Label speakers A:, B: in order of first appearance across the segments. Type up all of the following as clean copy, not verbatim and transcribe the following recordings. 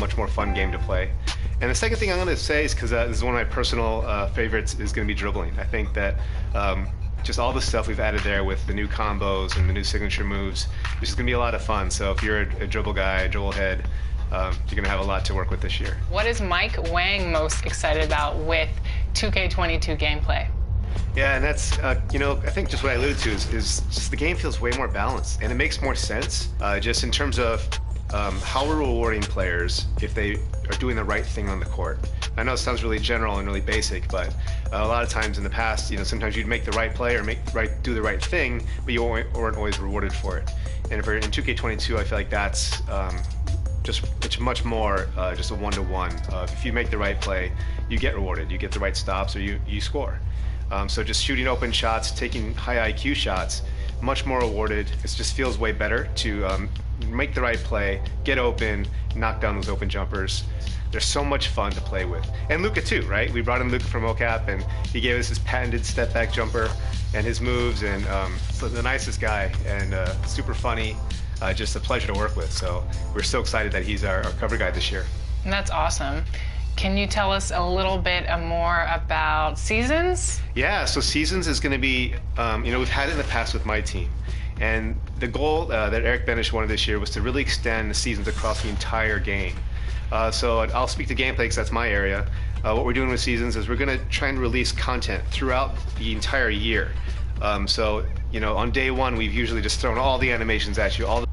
A: much more fun game to play. And the second thing I'm going to say is, because this is one of my personal favorites, is going to be dribbling. I think that just all the stuff we've added there with the new combos and the new signature moves, this is going to be a lot of fun. So if you're a dribble guy, a dribble head, you're going to have a lot to work with this year.
B: What is Mike Wang most excited about with 2K22 gameplay?
A: Yeah, and that's, you know, I think just what I alluded to is just the game feels way more balanced, and it makes more sense just in terms of how we're rewarding players if they are doing the right thing on the court. I know it sounds really general and really basic, but a lot of times in the past, you know, sometimes you'd make the right play or do the right thing, but you weren't always rewarded for it. And in 2K22, I feel like that's it's much more just a one-to-one. If you make the right play, you get rewarded. You get the right stops, or you score. So just shooting open shots, taking high IQ shots, much more rewarded. It just feels way better to make the right play, get open, knock down those open jumpers. They're so much fun to play with. And Luka too, right? We brought in Luka from OCAP, and he gave us his patented step back jumper and his moves, and so the nicest guy, and super funny, just a pleasure to work with. So we're so excited that he's our cover guy this year.
B: And that's awesome. Can you tell us a little bit more about Seasons?
A: Yeah, so Seasons is going to be, you know, we've had it in the past with my team. And the goal that Eric Benish wanted this year was to really extend the seasons across the entire game. So I'll speak to gameplay because that's my area. What we're doing with Seasons is we're going to try and release content throughout the entire year. So, you know, on day one, we've usually just thrown all the animations at you, all the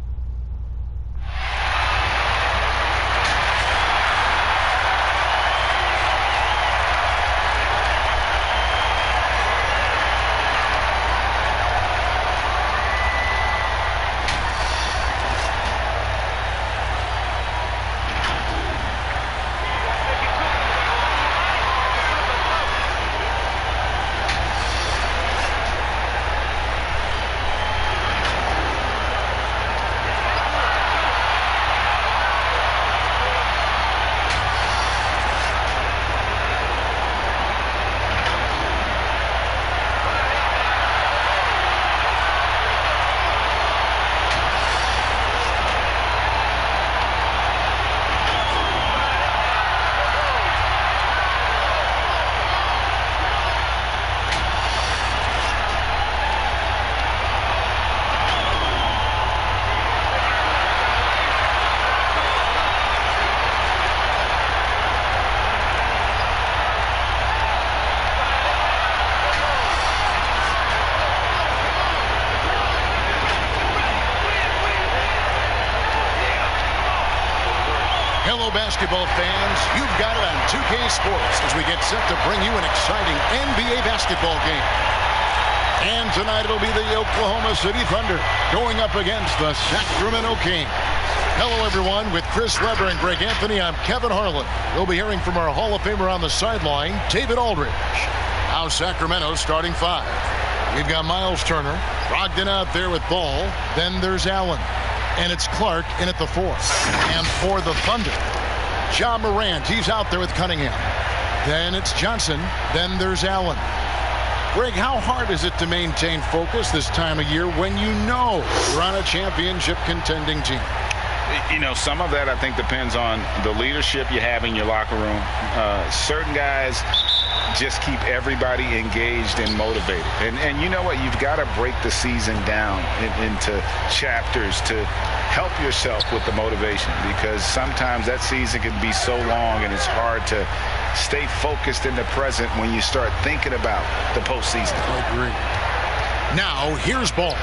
C: Hello, basketball fans. You've got it on 2K Sports as we get set to bring you an exciting NBA basketball game. And tonight it'll be the Oklahoma City Thunder going up against the Sacramento Kings. Hello, everyone. With Chris Webber and Greg Anthony, I'm Kevin Harlan. We'll be hearing from our Hall of Famer on the sideline, David Aldridge. Now Sacramento starting five. We've got Miles Turner, Brogdon out there with Ball. Then there's Allen. And it's Clark in at the fourth. And for the Thunder, Ja Morant, he's out there with Cunningham. Then it's Johnson. Then there's Allen. Greg, how hard is it to maintain focus this time of year when you know you're on a championship contending team?
D: You know, some of that I think depends on the leadership you have in your locker room. Certain guys just keep everybody engaged and motivated. And you know what? You've got to break the season down into chapters to help yourself with the motivation, because sometimes that season can be so long and it's hard to stay focused in the present when you start thinking about the postseason.
C: I agree. Now, here's Ball.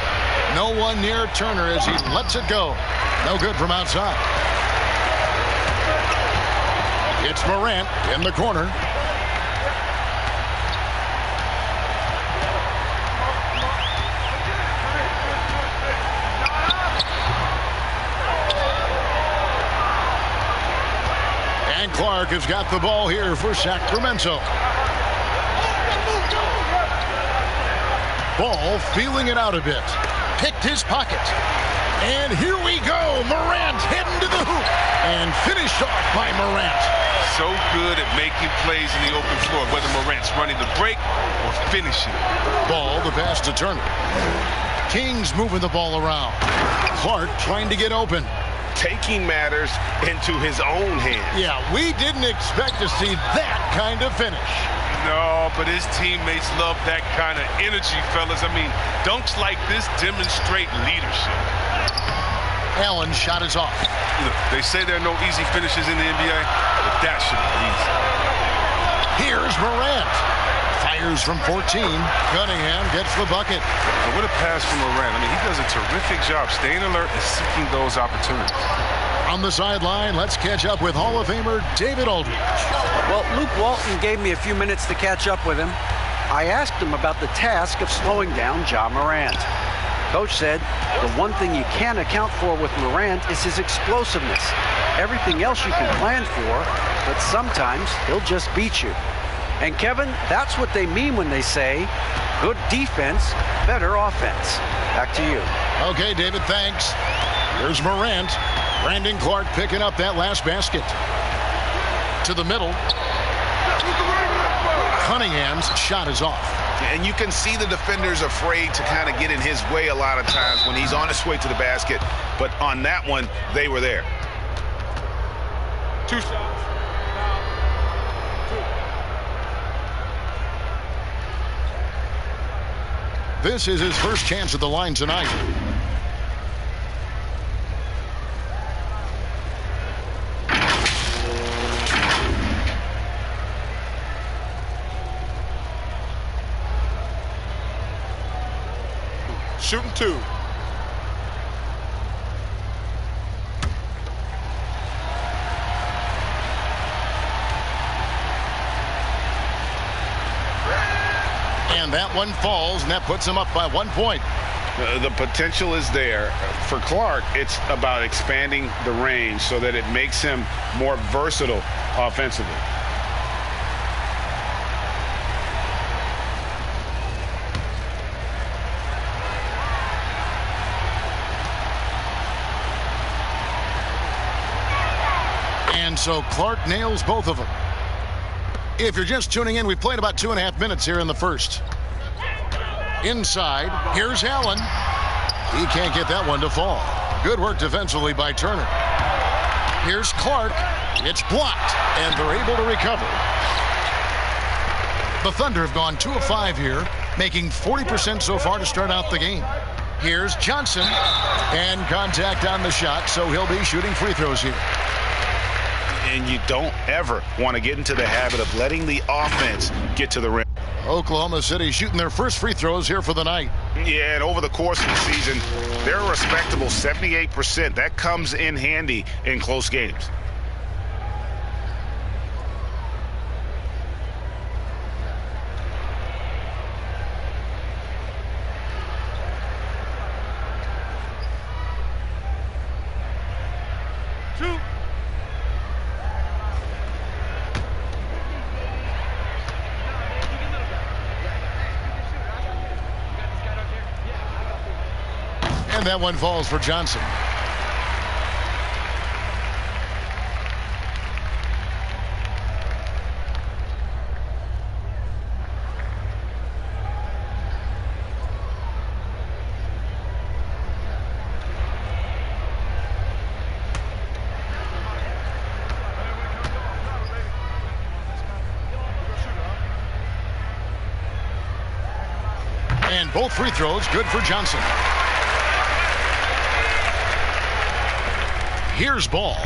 C: No one near Turner as he lets it go. No good from outside. It's Morant in the corner. And Clark has got the ball here for Sacramento. Ball feeling it out a bit. Picked his pocket. And here we go. Morant heading to the hoop. And finished off by Morant.
E: So good at making plays in the open floor, whether Morant's running the break or finishing.
C: Ball, the pass to Turner. Kings moving the ball around. Clark trying to get open.
D: taking matters into his own hands.
C: Yeah, we didn't expect to see that kind of finish.
E: No, but his teammates love that kind of energy, fellas. I mean, dunks like this demonstrate leadership.
C: Allen's shot is off.
E: Look, they say there are no easy finishes in the NBA, but that should be easy.
C: Here's Morant. Fires from 14. Cunningham gets the bucket.
E: And what a pass from Morant. I mean, he does a terrific job staying alert and seeking those opportunities.
C: On the sideline, let's catch up with Hall of Famer David Aldridge.
F: Well, Luke Walton gave me a few minutes to catch up with him. I asked him about the task of slowing down Ja Morant. Coach said the one thing you can't account for with Morant is his explosiveness. Everything else you can plan for, but sometimes he'll just beat you. And Kevin, that's what they mean when they say good defense, better offense. Back to you.
C: Okay, David, thanks. Here's Morant. Brandon Clark picking up that last basket. To the middle. Cunningham's shot is off.
D: And you can see the defenders afraid to kind of get in his way a lot of times when he's on his way to the basket. But on that one, they were there.
E: 2 shots.
C: This is his first chance at the line tonight.
E: Shooting 2.
C: And that one falls, and that puts him up by 1 point.
D: The potential is there. For Clark, it's about expanding the range so that it makes him more versatile offensively.
C: And so Clark nails both of them. If you're just tuning in, we've played about 2.5 minutes here in the first. Inside, here's Allen. He can't get that one to fall. Good work defensively by Turner. Here's Clark. It's blocked, and they're able to recover. The Thunder have gone 2 of 5 here, making 40% so far to start out the game. Here's Johnson, and contact on the shot, so he'll be shooting free throws here.
D: And you don't ever want to get into the habit of letting the offense get to the rim.
C: Oklahoma City shooting their first free throws here for the night.
D: Yeah, and over the course of the season, they're a respectable 78%. That comes in handy in close games.
C: And that one falls for Johnson. And both free throws good for Johnson. Here's Ball.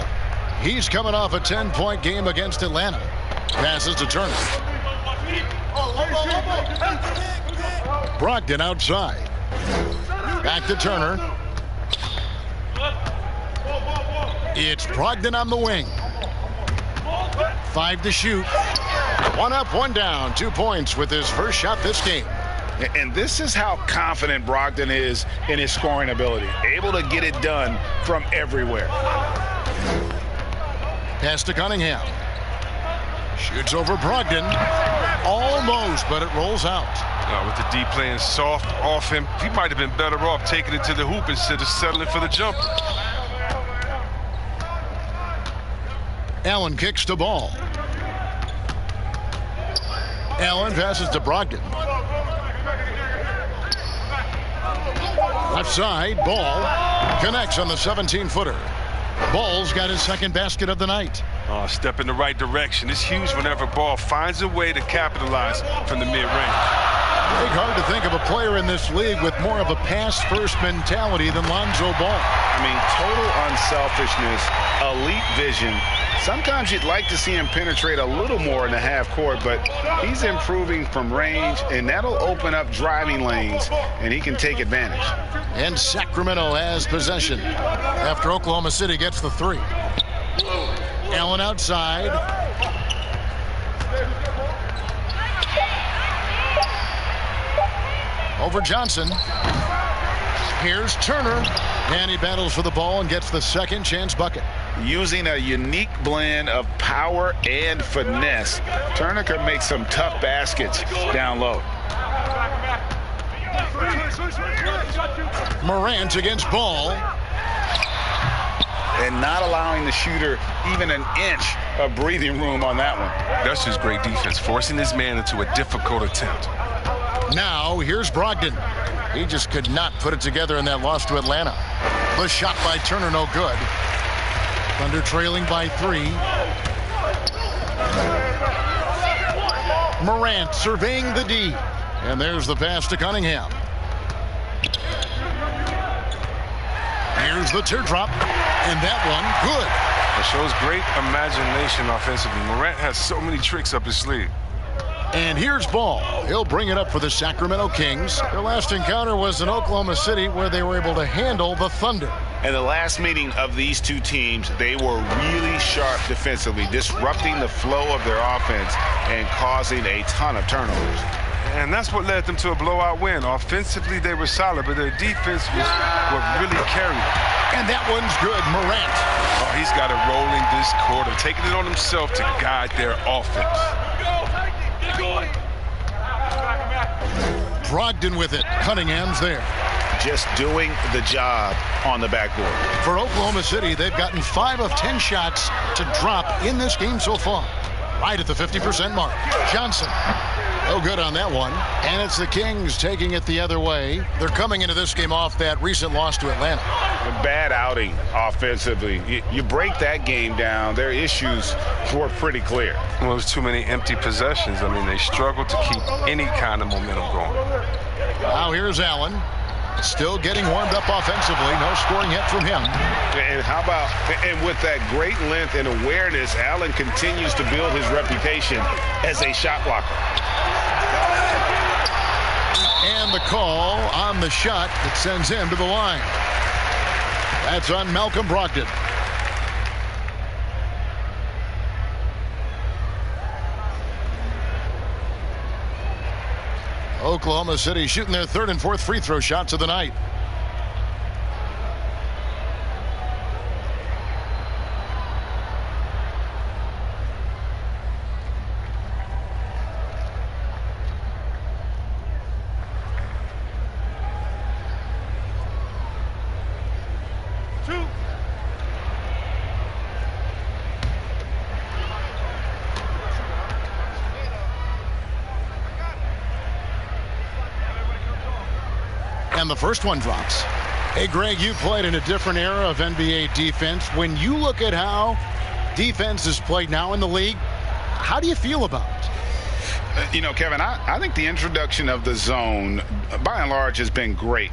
C: He's coming off a 10-point game against Atlanta. Passes to Turner. Brogdon outside. Back to Turner. It's Brogdon on the wing. 5 to shoot. 1 up, 1 down. 2 points with his first shot this game.
D: And this is how confident Brogdon is in his scoring ability. Able to get it done from everywhere.
C: Pass to Cunningham. Shoots over Brogdon. Almost, but it rolls out.
E: With the D playing soft off him, he might have been better off taking it to the hoop instead of settling for the jumper.
C: Allen kicks the ball. Allen passes to Brogdon. Left side, Ball connects on the 17-footer. Ball's got his second basket of the night.
E: Step in the right direction. It's huge whenever Ball finds a way to capitalize from the mid-range.
C: It's hard to think of a player in this league with more of a pass-first mentality than Lonzo Ball.
D: I mean, total unselfishness, elite vision. Sometimes you'd like to see him penetrate a little more in the half court, but he's improving from range, and that'll open up driving lanes, and he can take advantage.
C: And Sacramento has possession after Oklahoma City gets the three. Allen outside. Over Johnson. Here's Turner. And he battles for the ball and gets the second chance bucket.
D: Using a unique blend of power and finesse, Turner can make some tough baskets down low.
C: Morant against Ball.
D: And not allowing the shooter even an inch of breathing room on that one.
E: That's just great defense, forcing his man into a difficult attempt.
C: Now here's Brogdon. He just could not put it together in that loss to Atlanta. The shot by Turner, no good. Thunder trailing by 3. Morant surveying the D. And there's the pass to Cunningham. Here's the teardrop. And that one, good.
E: It shows great imagination offensively. Morant has so many tricks up his sleeve.
C: And here's Ball. He'll bring it up for the Sacramento Kings. Their last encounter was in Oklahoma City, where they were able to handle the Thunder.
D: In the last meeting of these two teams, they were really sharp defensively, disrupting the flow of their offense and causing a ton of turnovers.
E: And that's what led them to a blowout win. Offensively, they were solid, but their defense was what really carried them.
C: And that one's good. Morant.
E: Oh, he's got it rolling this quarter, taking it on himself to guide their offense.
C: Brogdon with it. Cunningham's there.
D: Just doing the job on the backboard.
C: For Oklahoma City, they've gotten 5 of 10 shots to drop in this game so far. Right at the 50% mark. Johnson. No good on that one. And it's the Kings taking it the other way. They're coming into this game off that recent loss to Atlanta.
D: A bad outing offensively. You break that game down, their issues were pretty clear.
E: Well, there's too many empty possessions. I mean, they struggle to keep any kind of momentum going.
C: Now here's Allen. Still getting warmed up offensively. No scoring yet from him.
D: And how about, and with that great length and awareness, Allen continues to build his reputation as a shot blocker.
C: And the call on the shot that sends him to the line. That's on Malcolm Brogdon. Oklahoma City shooting their 3rd and 4th free throw shots of the night. And the first one drops. Hey, Greg, you played in a different era of NBA defense. When you look at how defense is played now in the league, how do you feel about it?
D: You know, Kevin, I think the introduction of the zone, by and large, has been great.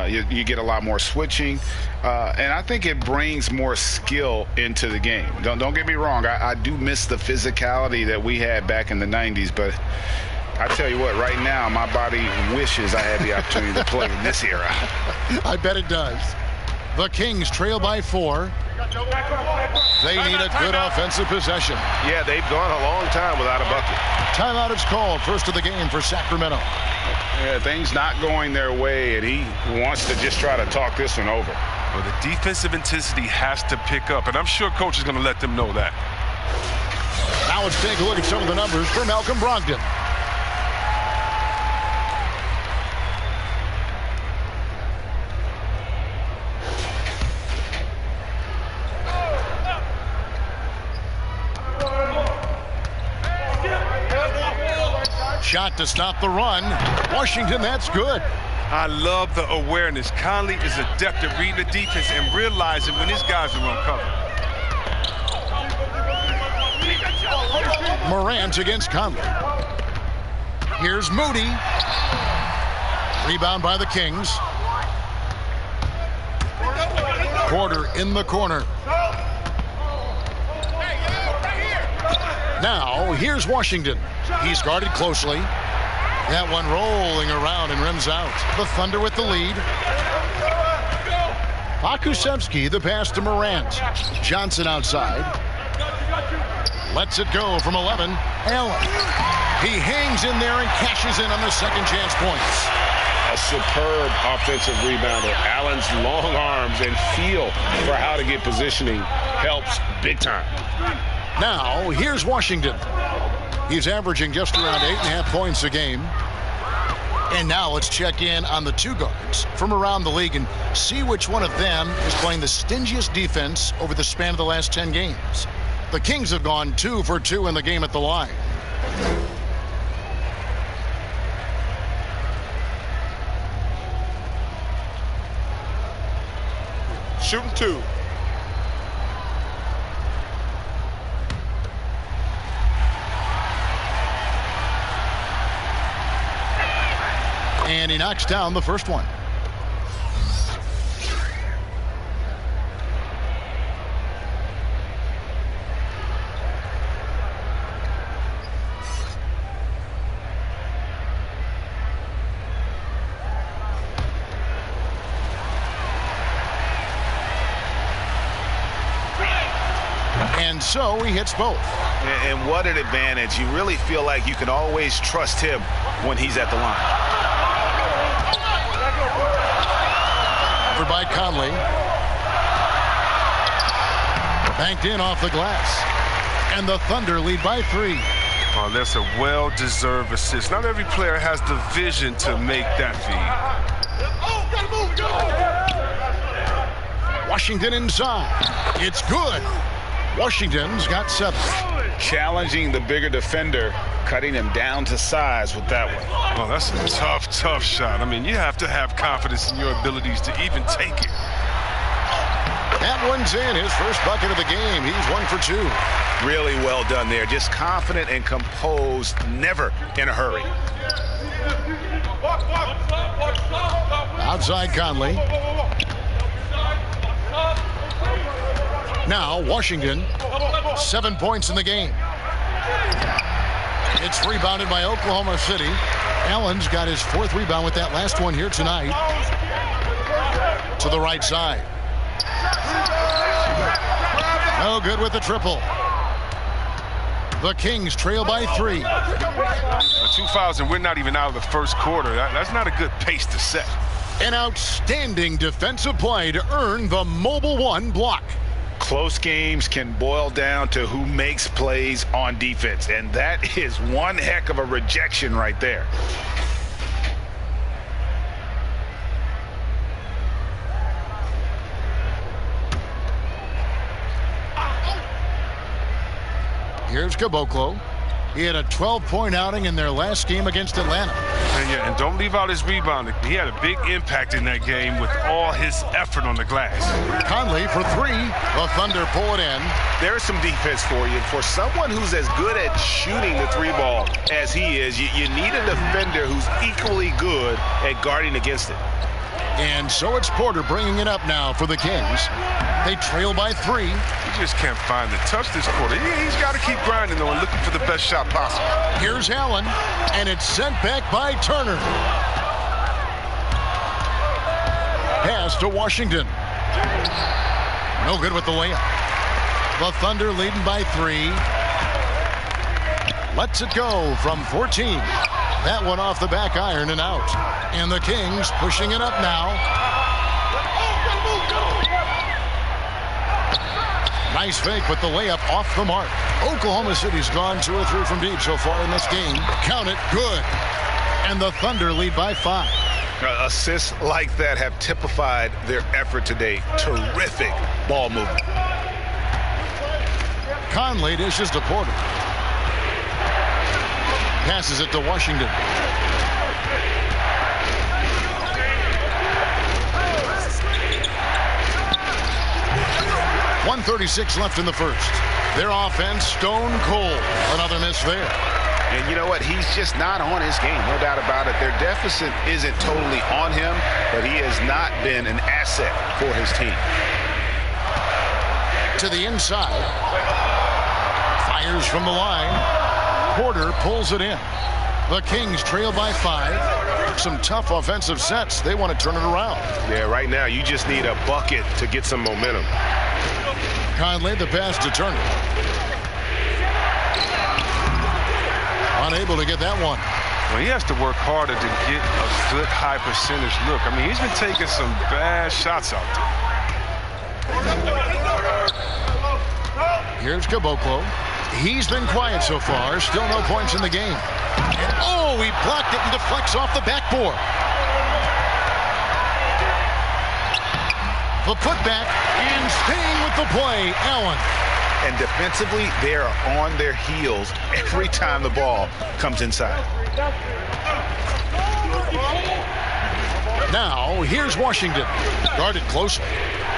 D: You get a lot more switching, and I think it brings more skill into the game. Don't get me wrong. I do miss the physicality that we had back in the 90s, but I tell you what, right now, my body wishes I had the opportunity to play in this era.
C: I bet it does. The Kings trail by 4. They need a good offensive possession.
A: Yeah, they've gone a long time without a bucket.
C: Timeout is called. First of the game for Sacramento.
D: Yeah, things not going their way, and he wants to just try to talk this one over.
E: Well, the defensive intensity has to pick up, and I'm sure coach is going to let them know that.
C: Now let's take a look at some of the numbers for Malcolm Brogdon. Shot to stop the run. Washington, that's good.
E: I love the awareness. Conley is adept at reading the defense and realizing when his guys are on cover.
C: Morant against Conley. Here's Moody. Rebound by the Kings. Porter in the corner. Now, here's Washington. He's guarded closely. That one rolling around and rims out. The Thunder with the lead. Pokusevski, the pass to Morant. Johnson outside. Lets it go from 11. Allen. He hangs in there and cashes in on the second chance points.
D: A superb offensive rebounder. Allen's long arms and feel for how to get positioning helps big time.
C: Now, here's Washington. He's averaging just around 8.5 points a game. And now let's check in on the two guards from around the league and see which one of them is playing the stingiest defense over the span of the last 10 games. The Kings have gone 2 for 2 in the game at the line.
E: Shooting 2.
C: And he knocks down the first one. And so he hits both.
D: And what an advantage. You really feel like you can always trust him when he's at the line.
C: Over by Conley. Banked in off the glass. And the Thunder lead by 3.
E: Oh, that's a well-deserved assist. Not every player has the vision to make that feed.
C: Washington inside. It's good. Washington's got 7.
D: Challenging the bigger defender, cutting him down to size with that one.
E: Oh, that's a tough, tough shot. I mean, you have to have confidence in your abilities to even take it.
C: That one's in. His first bucket of the game. He's 1 for 2.
D: Really well done there. Just confident and composed, never in a hurry.
C: Outside Conley. Now Washington, 7 points in the game. It's rebounded by Oklahoma City. Allen's got his 4th rebound with that last one here tonight. To the right side. No good with the triple. The Kings trail by 3.
E: 2 fouls and we're not even out of the first quarter. That's not a good pace to set.
C: An outstanding defensive play to earn the Mobile One block.
D: Close games can boil down to who makes plays on defense, and that is one heck of a rejection right there.
C: Here's Caboclo. He had a 12-point outing in their last game against Atlanta.
E: And don't leave out his rebounding. He had a big impact in that game with all his effort on the glass. Conley
C: for 3. The Thunder pull it in.
D: There's some defense for you. For someone who's as good at shooting the 3-ball as he is, you need a defender who's equally good at guarding against it.
C: And so it's Porter bringing it up now for the Kings. They trail by 3.
E: He just can't find the touch this quarter. He's got to keep grinding, though, and looking for the best shot possible.
C: Here's Allen, and it's sent back by Turner. Pass to Washington. No good with the layup. The Thunder leading by 3. Lets it go from 14. That one off the back iron and out. And the Kings pushing it up now. Nice fake with the layup off the mark. Oklahoma City's gone 2 or 3 from deep so far in this game. Count it, good. And the Thunder lead by 5.
D: Assists like that have typified their effort today. Terrific ball movement.
C: Conley dishes to Porter. Passes it to Washington. 1:36 left in the first. Their offense stone cold. Another miss there.
D: And you know what? He's just not on his game, no doubt about it. Their deficit isn't totally on him, but he has not been an asset for his team.
C: To the inside. Fires from the line. Porter pulls it in. The Kings trail by 5. Some tough offensive sets. They want to turn it around.
G: Yeah, right now you just need a bucket to get some momentum.
C: Conley, the pass to Turner. Unable to get that one.
E: Well, he has to work harder to get a good high percentage look. I mean, he's been taking some bad shots out there.
C: Here's Caboclo. He's been quiet so far. Still no points in the game. And oh, he blocked it and deflects off the backboard. The putback and staying with the play, Allen.
D: And defensively, they are on their heels every time the ball comes inside.
C: Now, here's Washington. Guarded closely.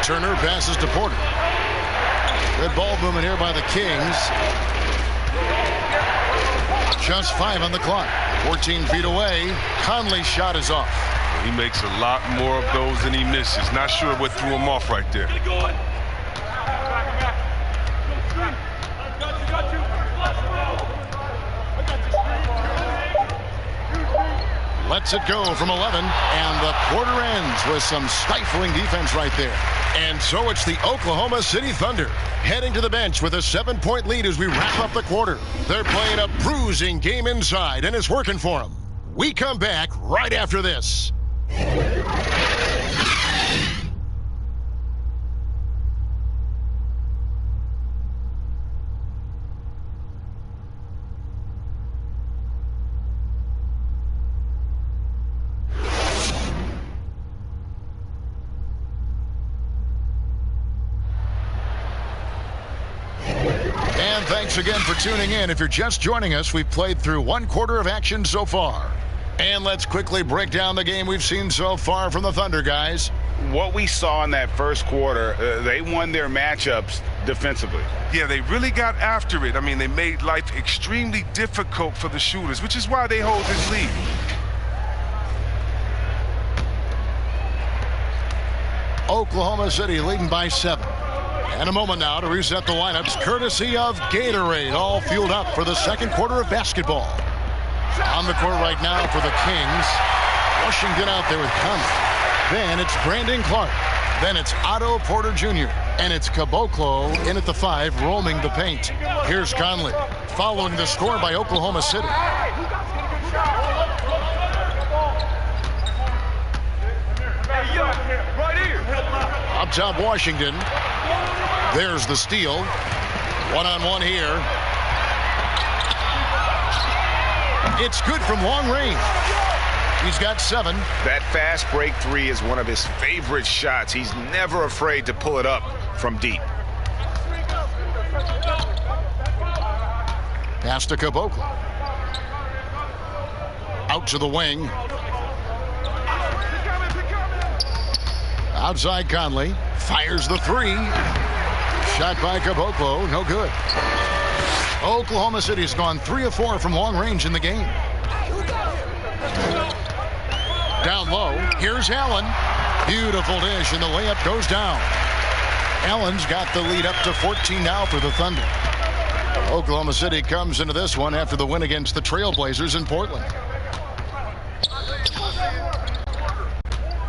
C: Turner passes to Porter. Good ball movement here by the Kings. Just 5 on the clock. 14 feet away. Conley's shot is off.
E: He makes a lot more of those than he misses. Not sure what threw him off right there.
C: Lets it go from 11, and the quarter ends with some stifling defense right there. And so it's the Oklahoma City Thunder heading to the bench with a 7-point lead as we wrap up the quarter. They're playing a bruising game inside, and it's working for them. We come back right after this. Thanks again for tuning in. If you're just joining us, we've played through 1 quarter of action so far. And let's quickly break down the game we've seen so far from the Thunder, guys.
D: What we saw in that first quarter, they won their matchups defensively.
E: Yeah, they really got after it. I mean, they made life extremely difficult for the shooters, which is why they hold this lead.
C: Oklahoma City leading by 7. And a moment now to reset the lineups, courtesy of Gatorade, all fueled up for the second quarter of basketball. On the court right now for the Kings. Washington out there with Conley. Then it's Brandon Clark. Then it's Otto Porter Jr. And it's Caboclo in at the 5, roaming the paint. Here's Conley, following the score by Oklahoma City. Up top, Washington. There's the steal. One-on-one here. It's good from long range. He's got 7.
D: That fast break 3 is one of his favorite shots. He's never afraid to pull it up from deep.
C: Pass to Caboclo. Out to the wing. Outside Conley. Fires the 3. Shot by Caboclo. No good. Oklahoma City's gone 3 of 4 from long range in the game. Down low. Here's Allen. Beautiful dish, and the layup goes down. Allen's got the lead up to 14 now for the Thunder. Oklahoma City comes into this one after the win against the Trailblazers in Portland.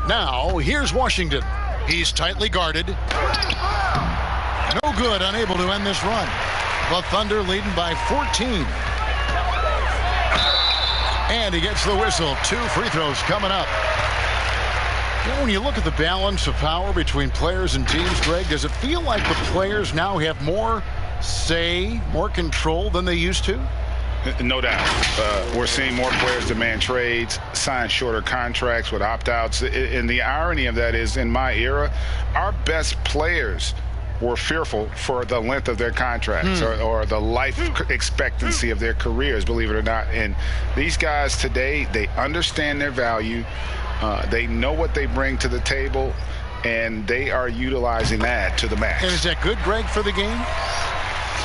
C: Now, here's Washington. He's tightly guarded. No good, unable to end this run. The Thunder leading by 14. And he gets the whistle. 2 free throws coming up. You know, when you look at the balance of power between players and teams, Greg, does it feel like the players now have more say, more control than they used to?
D: No doubt. We're seeing more players demand trades, sign shorter contracts with opt-outs. And the irony of that is, in my era, our best players were fearful for the length of their contracts or the life expectancy of their careers, believe it or not. And these guys today, they understand their value. They know what they bring to the table. and they are utilizing that to the max.
C: And is that good, Greg, for the game?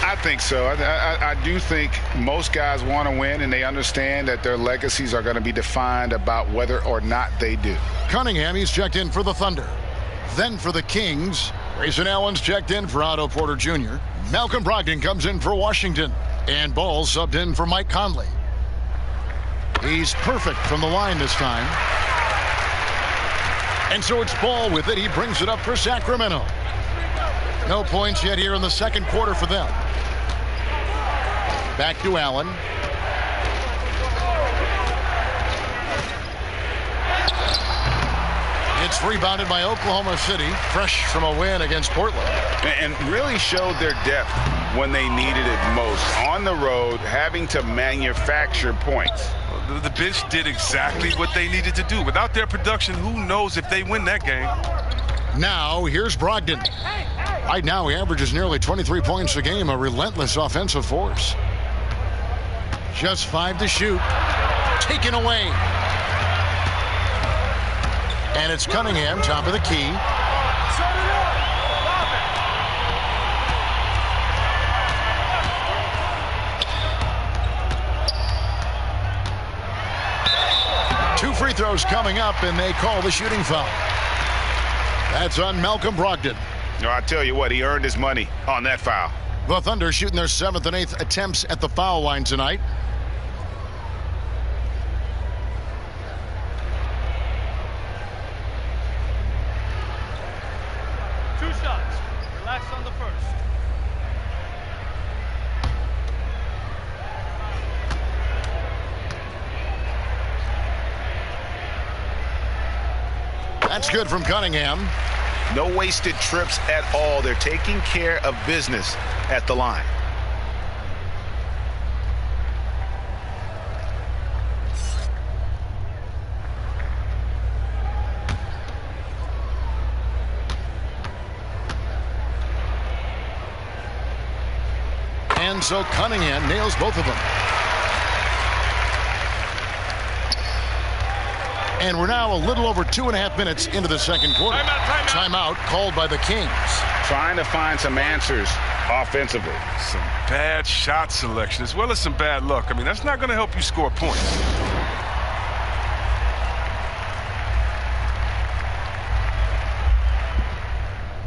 D: I think so. I do think most guys want to win, and they understand that their legacies are going to be defined about whether or not they do.
C: Cunningham, he's checked in for the Thunder. Then for the Kings, Grayson Allen's checked in for Otto Porter Jr. Malcolm Brogdon comes in for Washington. And Ball subbed in for Mike Conley. He's perfect from the line this time. And so it's Ball with it. He brings it up for Sacramento. No points yet here in the second quarter for them. Back to Allen. It's rebounded by Oklahoma City, fresh from a win against Portland.
D: And really showed their depth when they needed it most. On the road, having to manufacture points.
E: The bench did exactly what they needed to do. Without their production, who knows if they win that game.
C: Now, here's Brogdon. Right now, he averages nearly 23 points a game, a relentless offensive force. Just 5 to shoot. Taken away. And it's Cunningham, top of the key. Two free throws coming up, and they call the shooting foul. That's on Malcolm Brogdon.
D: No, I tell you what, he earned his money on that foul.
C: The Thunder shooting their 7th and 8th attempts at the foul line tonight.
H: On the first.
C: That's good from Cunningham.
D: No wasted trips at all. They're taking care of business at the line.
C: And so Cunningham nails both of them. And we're now a little over 2.5 minutes into the second quarter. Timeout called by the Kings.
D: Trying to find some answers offensively.
E: Some bad shot selection as well as some bad luck. I mean, that's not going to help you score points.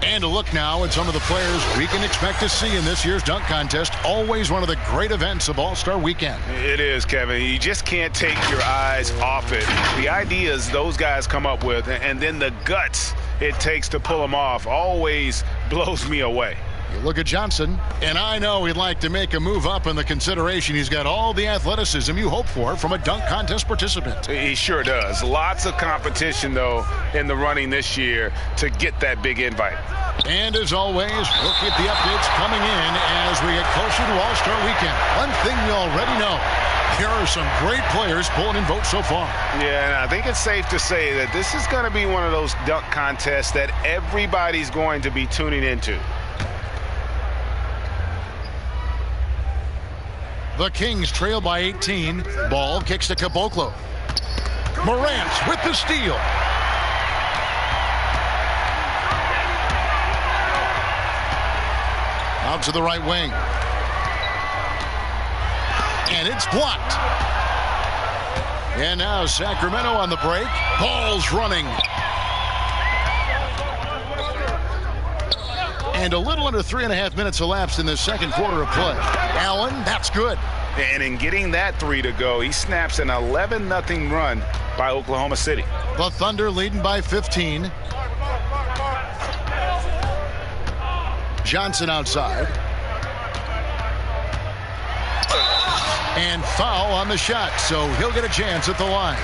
C: And a look now at some of the players we can expect to see in this year's dunk contest. Always one of the great events of All-Star Weekend.
D: It is, Kevin. You just can't take your eyes off it. The ideas those guys come up with, and then the guts it takes to pull them off, always blows me away.
C: You look at Johnson, and I know he'd like to make a move up in the consideration. He's got all the athleticism you hope for from a dunk contest participant.
D: He sure does. Lots of competition, though, in the running this year to get that big invite.
C: And as always, we'll keep the updates coming in as we get closer to All-Star Weekend. One thing you already know, here are some great players pulling in votes so far.
D: Yeah, and I think it's safe to say that this is going to be one of those dunk contests that everybody's going to be tuning into.
C: The Kings trail by 18. Ball kicks to Caboclo. Morant with the steal. Out to the right wing. And it's blocked. And now Sacramento on the break. Ball's running. And a little under 3.5 minutes elapsed in the second quarter of play. Allen, that's good.
D: And in getting that three to go, he snaps an 11-0 run by Oklahoma City.
C: The Thunder leading by 15. Johnson outside. And foul on the shot, so he'll get a chance at the line.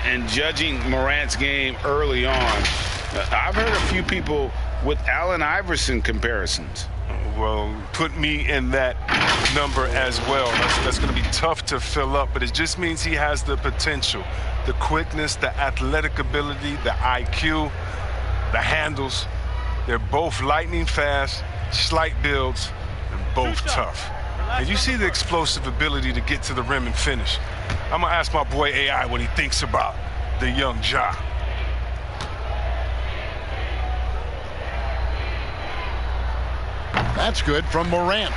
D: And judging Morant's game early on, I've heard a few people with Allen Iverson comparisons.
E: Well, put me in that number as well. That's going to be tough to fill up, but it just means he has the potential, the quickness, the athletic ability, the IQ, the handles. They're both lightning fast, slight builds, and both tough. And you see the explosive ability to get to the rim and finish. I'm going to ask my boy AI what he thinks about the young Ja.
C: That's good from Morant.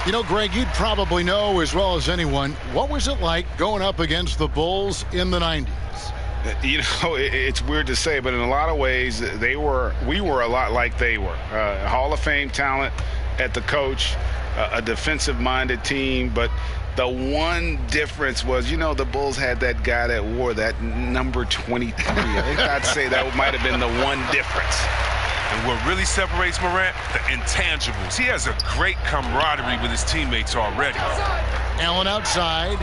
C: You know, Greg, you'd probably know as well as anyone, what was it like going up against the Bulls in the 90s?
D: You know, it's weird to say, but in a lot of ways, we were a lot like they were. Hall of Fame talent at the coach, a defensive-minded team, but the one difference was, you know, the Bulls had that guy that wore that number 23. I think I'd say that might have been the one difference.
E: And what really separates Morant, the intangibles. He has a great camaraderie with his teammates already.
C: Allen outside.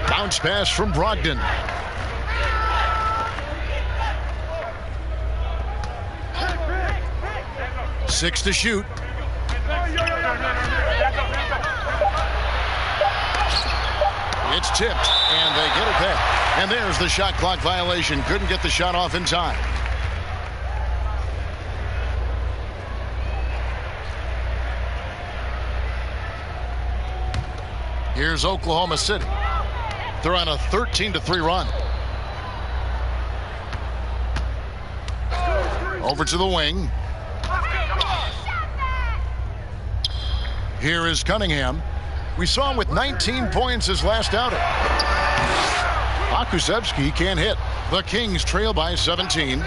C: Bounce pass from Brogdon. Six to shoot. It's tipped, and they get it back. And there's the shot clock violation. Couldn't get the shot off in time. Here's Oklahoma City. They're on a 13-3 run. Over to the wing. Here is Cunningham. We saw him with 19 points his last outing. Akusevsky can't hit. The Kings trail by 17.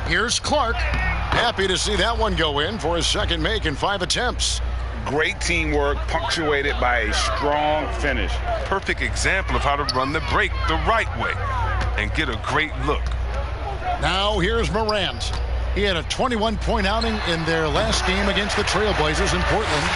C: Here's Clark. Happy to see that one go in for his second make in 5 attempts.
D: Great teamwork, punctuated by a strong finish.
E: Perfect example of how to run the break the right way and get a great look.
C: Now here's Morant. He had a 21-point outing in their last game against the Trailblazers in Portland.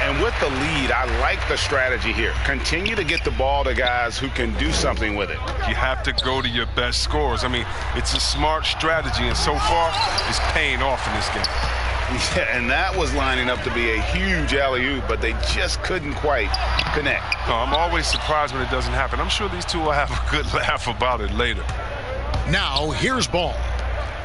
D: And with the lead, I like the strategy here. Continue to get the ball to guys who can do something with it.
E: You have to go to your best scorers. I mean, it's a smart strategy, and so far, it's paying off in this game.
D: Yeah, and that was lining up to be a huge alley-oop, but they just couldn't quite connect.
E: No, I'm always surprised when it doesn't happen. I'm sure these two will have a good laugh about it later.
C: Now, here's Ball.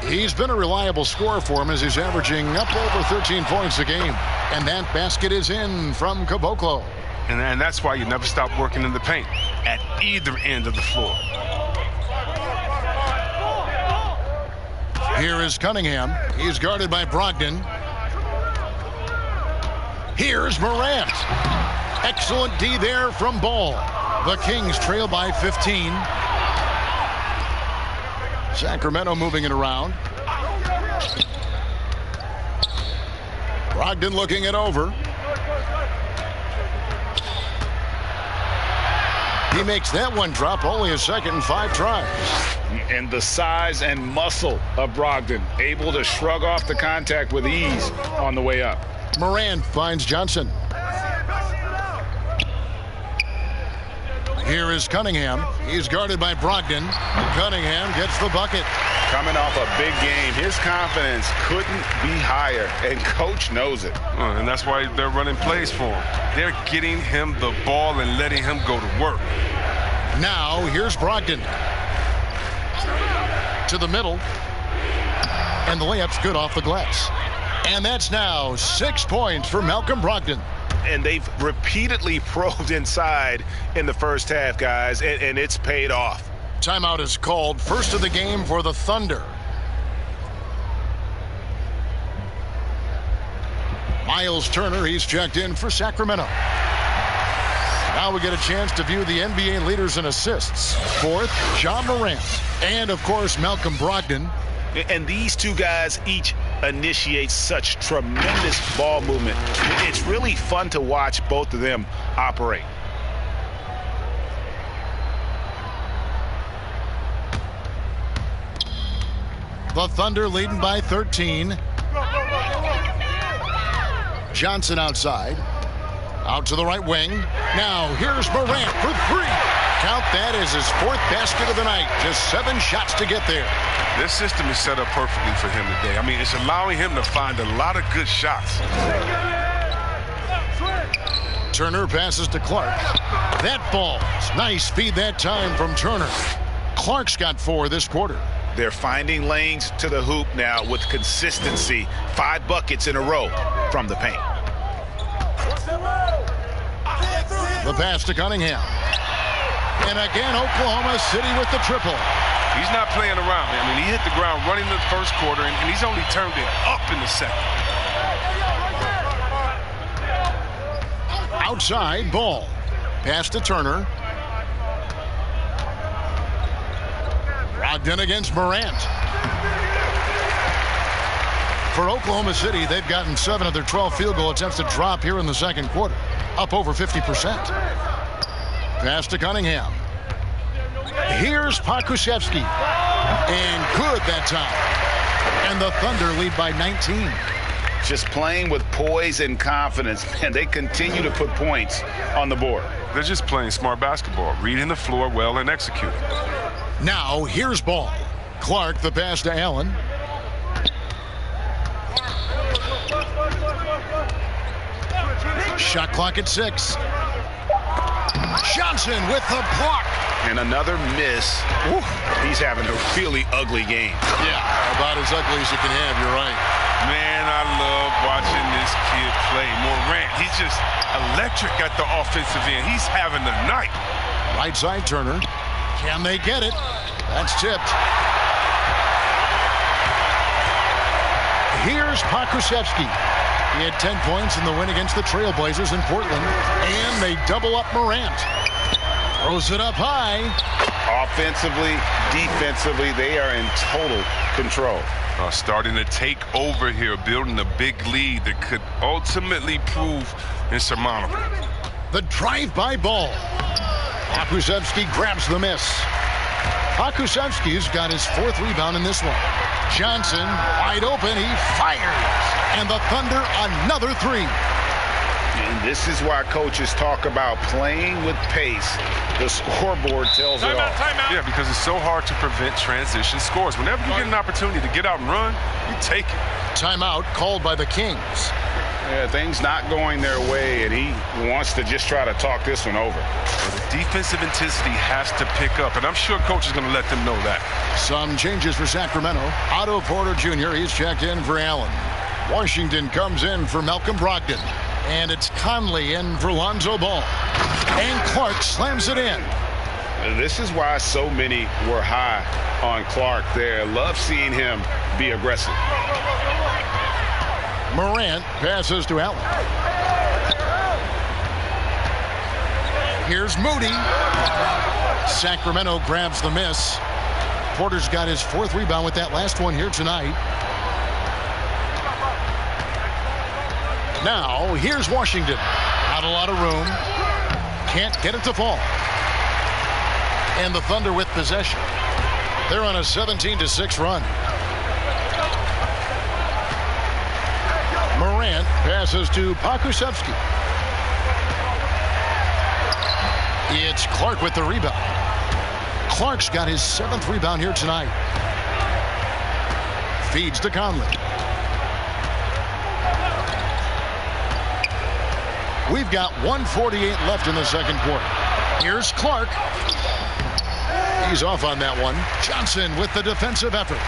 C: He's been a reliable scorer for him as he's averaging up over 13 points a game. And that basket is in from Caboclo.
E: And that's why you never stop working in the paint at either end of the floor.
C: Here is Cunningham. He's guarded by Brogdon. Here's Morant. Excellent D there from Ball. The Kings trail by 15. Sacramento moving it around. Brogdon looking it over. He makes that one drop, only a second and 5 tries.
D: And the size and muscle of Brogdon, able to shrug off the contact with ease on the way up.
C: Morant finds Johnson. Here is Cunningham. He's guarded by Brogdon. Cunningham gets the bucket.
D: Coming off a big game, his confidence couldn't be higher, and coach knows it.
E: And that's why they're running plays for him. They're getting him the ball and letting him go to work.
C: Now, here's Brogdon. To the middle. And the layup's good off the glass. And that's now 6 points for Malcolm Brogdon.
D: And they've repeatedly probed inside in the first half, guys, and it's paid off.
C: Timeout is called. First of the game for the Thunder. Miles Turner, he's checked in for Sacramento. Now we get a chance to view the NBA leaders in assists. Fourth, Ja Morant. And, of course, Malcolm Brogdon.
D: And these two guys each initiate such tremendous ball movement. It's really fun to watch both of them operate.
C: The Thunder leading by 13. Johnson outside. Out to the right wing. Now here's Morant for 3. Count that as his 4th basket of the night. Just 7 shots to get there.
E: This system is set up perfectly for him today. I mean, it's allowing him to find a lot of good shots.
C: Turner passes to Clark. That falls. Nice feed that time from Turner. Clark's got 4 this quarter.
D: They're finding lanes to the hoop now with consistency. 5 buckets in a row from the paint.
C: The pass to Cunningham. And again, Oklahoma City with the triple.
E: He's not playing around, man. I mean, he hit the ground running the first quarter, and he's only turned it up in the second.
C: Outside ball. Pass to Turner. Brogdon against Morant. For Oklahoma City, they've gotten 7 of their 12 field goal attempts to drop here in the second quarter, up over 50%. Pass to Cunningham. Here's Pokusevski. And good that time. And the Thunder lead by 19.
D: Just playing with poise and confidence, and they continue to put points on the board.
E: They're just playing smart basketball, reading the floor well and executing.
C: Now, here's ball. Clark, the pass to Allen. Shot clock at 6. Johnson with the block.
D: And another miss. Ooh, he's having a really ugly game.
C: Yeah, about as ugly as you can have, you're right.
E: Man, I love watching this kid play. Morant, he's just electric at the offensive end. He's having a night.
C: Right side Turner. Can they get it? That's tipped. Here's Pokusevski. He had 10 points in the win against the Trailblazers in Portland. And they double up Morant. Throws it up high.
D: Offensively, defensively, they are in total control.
E: Starting to take over here, building a big lead that could ultimately prove insurmountable.
C: The drive-by ball. Pokusevski grabs the miss. Pokusevski's got his 4th rebound in this one. Johnson wide open. He fires. And the Thunder another 3.
D: And this is why coaches talk about playing with pace. The scoreboard tells it all.
E: Yeah, because it's so hard to prevent transition scores. Whenever you get an opportunity to get out and run, you take it.
C: Timeout called by the Kings.
D: Yeah, things not going their way, and he wants to just try to talk this one over.
E: Well, the defensive intensity has to pick up, and I'm sure coach is going to let them know that.
C: Some changes for Sacramento. Otto Porter Jr. He's checked in for Allen. Washington comes in for Malcolm Brogdon. And it's Conley in for Lonzo Ball. And Clark slams it in.
D: This is why so many were high on Clark there. Love seeing him be aggressive.
C: Morant passes to Allen. Here's Moody. Sacramento grabs the miss. Porter's got his 4th rebound with that last one here tonight. Now, here's Washington. Not a lot of room. Can't get it to fall. And the Thunder with possession. They're on a 17-6 run. Morant passes to Pokusevski. It's Clark with the rebound. Clark's got his 7th rebound here tonight. Feeds to Conley. We've got 1:48 left in the second quarter. Here's Clark. He's off on that one. Johnson with the defensive effort.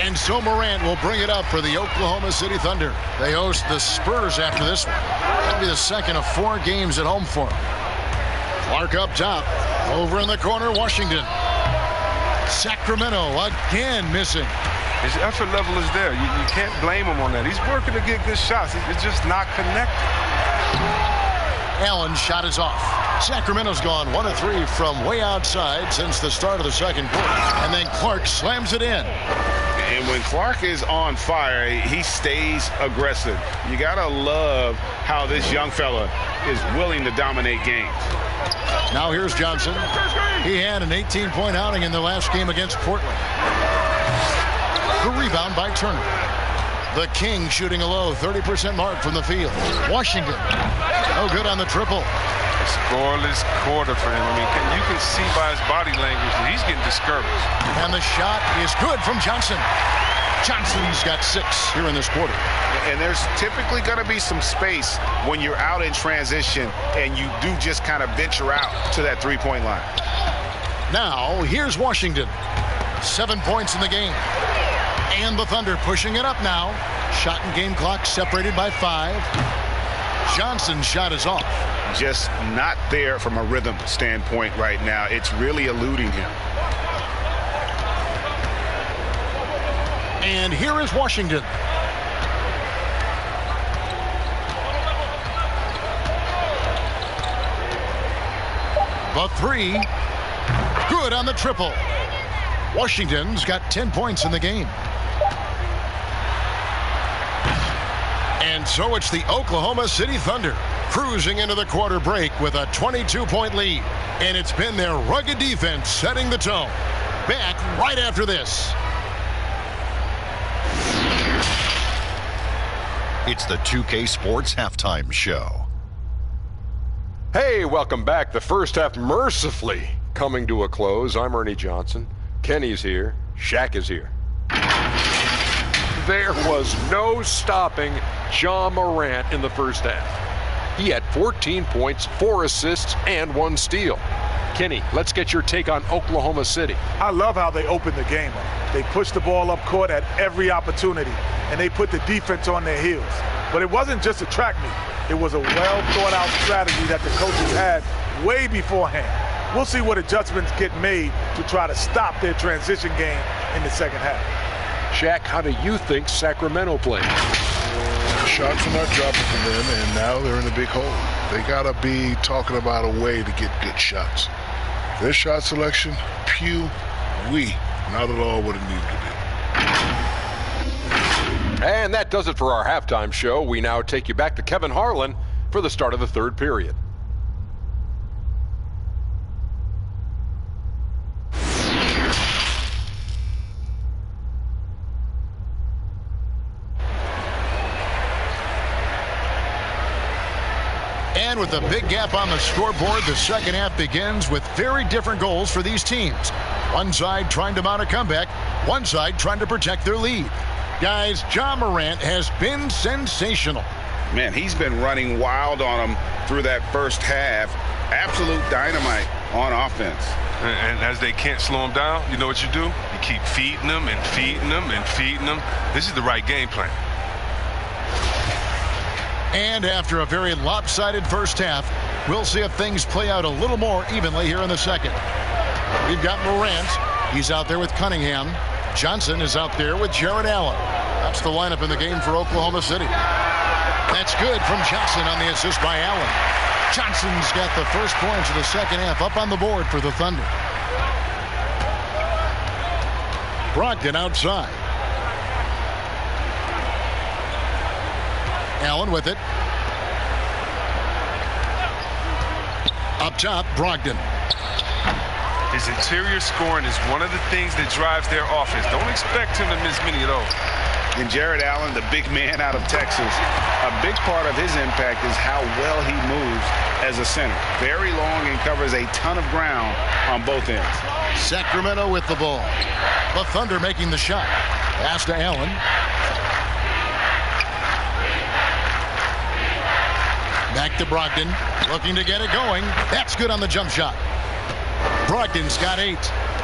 C: And so Morant will bring it up for the Oklahoma City Thunder. They host the Spurs after this one. That'll be the second of 4 games at home for them. Clark up top. Over in the corner, Washington. Sacramento again missing.
E: His effort level is there. You can't blame him on that. He's working to get good shots. It's just not connected.
C: Allen's shot is off. Sacramento's gone 1 of 3 from way outside since the start of the second quarter. And then Clark slams it in.
D: And when Clark is on fire, he stays aggressive. You got to love how this young fella is willing to dominate games.
C: Now here's Johnson. He had an 18-point outing in the last game against Portland. The rebound by Turner. The Kings shooting a low 30% mark from the field. Washington, no good on the triple.
E: A scoreless quarter for him. I mean, you can see by his body language that he's getting discouraged.
C: And the shot is good from Johnson. Johnson's got 6 here in this quarter.
D: And there's typically going to be some space when you're out in transition and you do just kind of venture out to that 3-point line.
C: Now, here's Washington. 7 points in the game. And the Thunder pushing it up now. Shot and game clock separated by 5. Johnson's shot is off.
D: Just not there from a rhythm standpoint right now. It's really eluding him.
C: And here is Washington. The three. Good on the triple. Washington's got 10 points in the game. And so it's the Oklahoma City Thunder cruising into the quarter break with a 22-point lead. And it's been their rugged defense setting the tone. Back right after this.
H: It's the 2K Sports Halftime Show.
I: Hey, welcome back. The first half mercifully coming to a close. I'm Ernie Johnson. Kenny's here. Shaq is here. There was no stopping Ja Morant in the first half. He had 14 points, 4 assists, and 1 steal. Kenny, let's get your take on Oklahoma City.
J: I love how they opened the game up. They pushed the ball up court at every opportunity, and they put the defense on their heels. But it wasn't just a track meet. It was a well-thought-out strategy that the coaches had way beforehand. We'll see what adjustments get made to try to stop their transition game in the second half.
I: Shaq, how do you think Sacramento played?
K: Shots are not dropping for them, and now they're in a big hole. They got to be talking about a way to get good shots. Their shot selection, not at all what it needed to be.
I: And that does it for our halftime show. We now take you back to Kevin Harlan for the start of the third period.
C: And with a big gap on the scoreboard, the second half begins with very different goals for these teams. One side trying to mount a comeback, one side trying to protect their lead. Guys, Ja Morant has been sensational.
D: Man, he's been running wild on them through that first half. Absolute dynamite on offense.
E: And as they can't slow him down, you know what you do? You keep feeding them and feeding them and feeding them. This is the right game plan.
C: And after a very lopsided first half, we'll see if things play out a little more evenly here in the second. We've got Morant. He's out there with Cunningham. Johnson is out there with Jared Allen. That's the lineup in the game for Oklahoma City. That's good from Johnson on the assist by Allen. Johnson's got the first points of the second half up on the board for the Thunder. Brogdon outside. Allen with it. Up top, Brogdon.
E: His interior scoring is one of the things that drives their offense. Don't expect him to miss many of those.
D: And Jared Allen, the big man out of Texas, a big part of his impact is how well he moves as a center. Very long and covers a ton of ground on both ends.
C: Sacramento with the ball. The Thunder making the shot. Pass to Allen. Back to Brogdon, looking to get it going. That's good on the jump shot. Brogdon's got 8.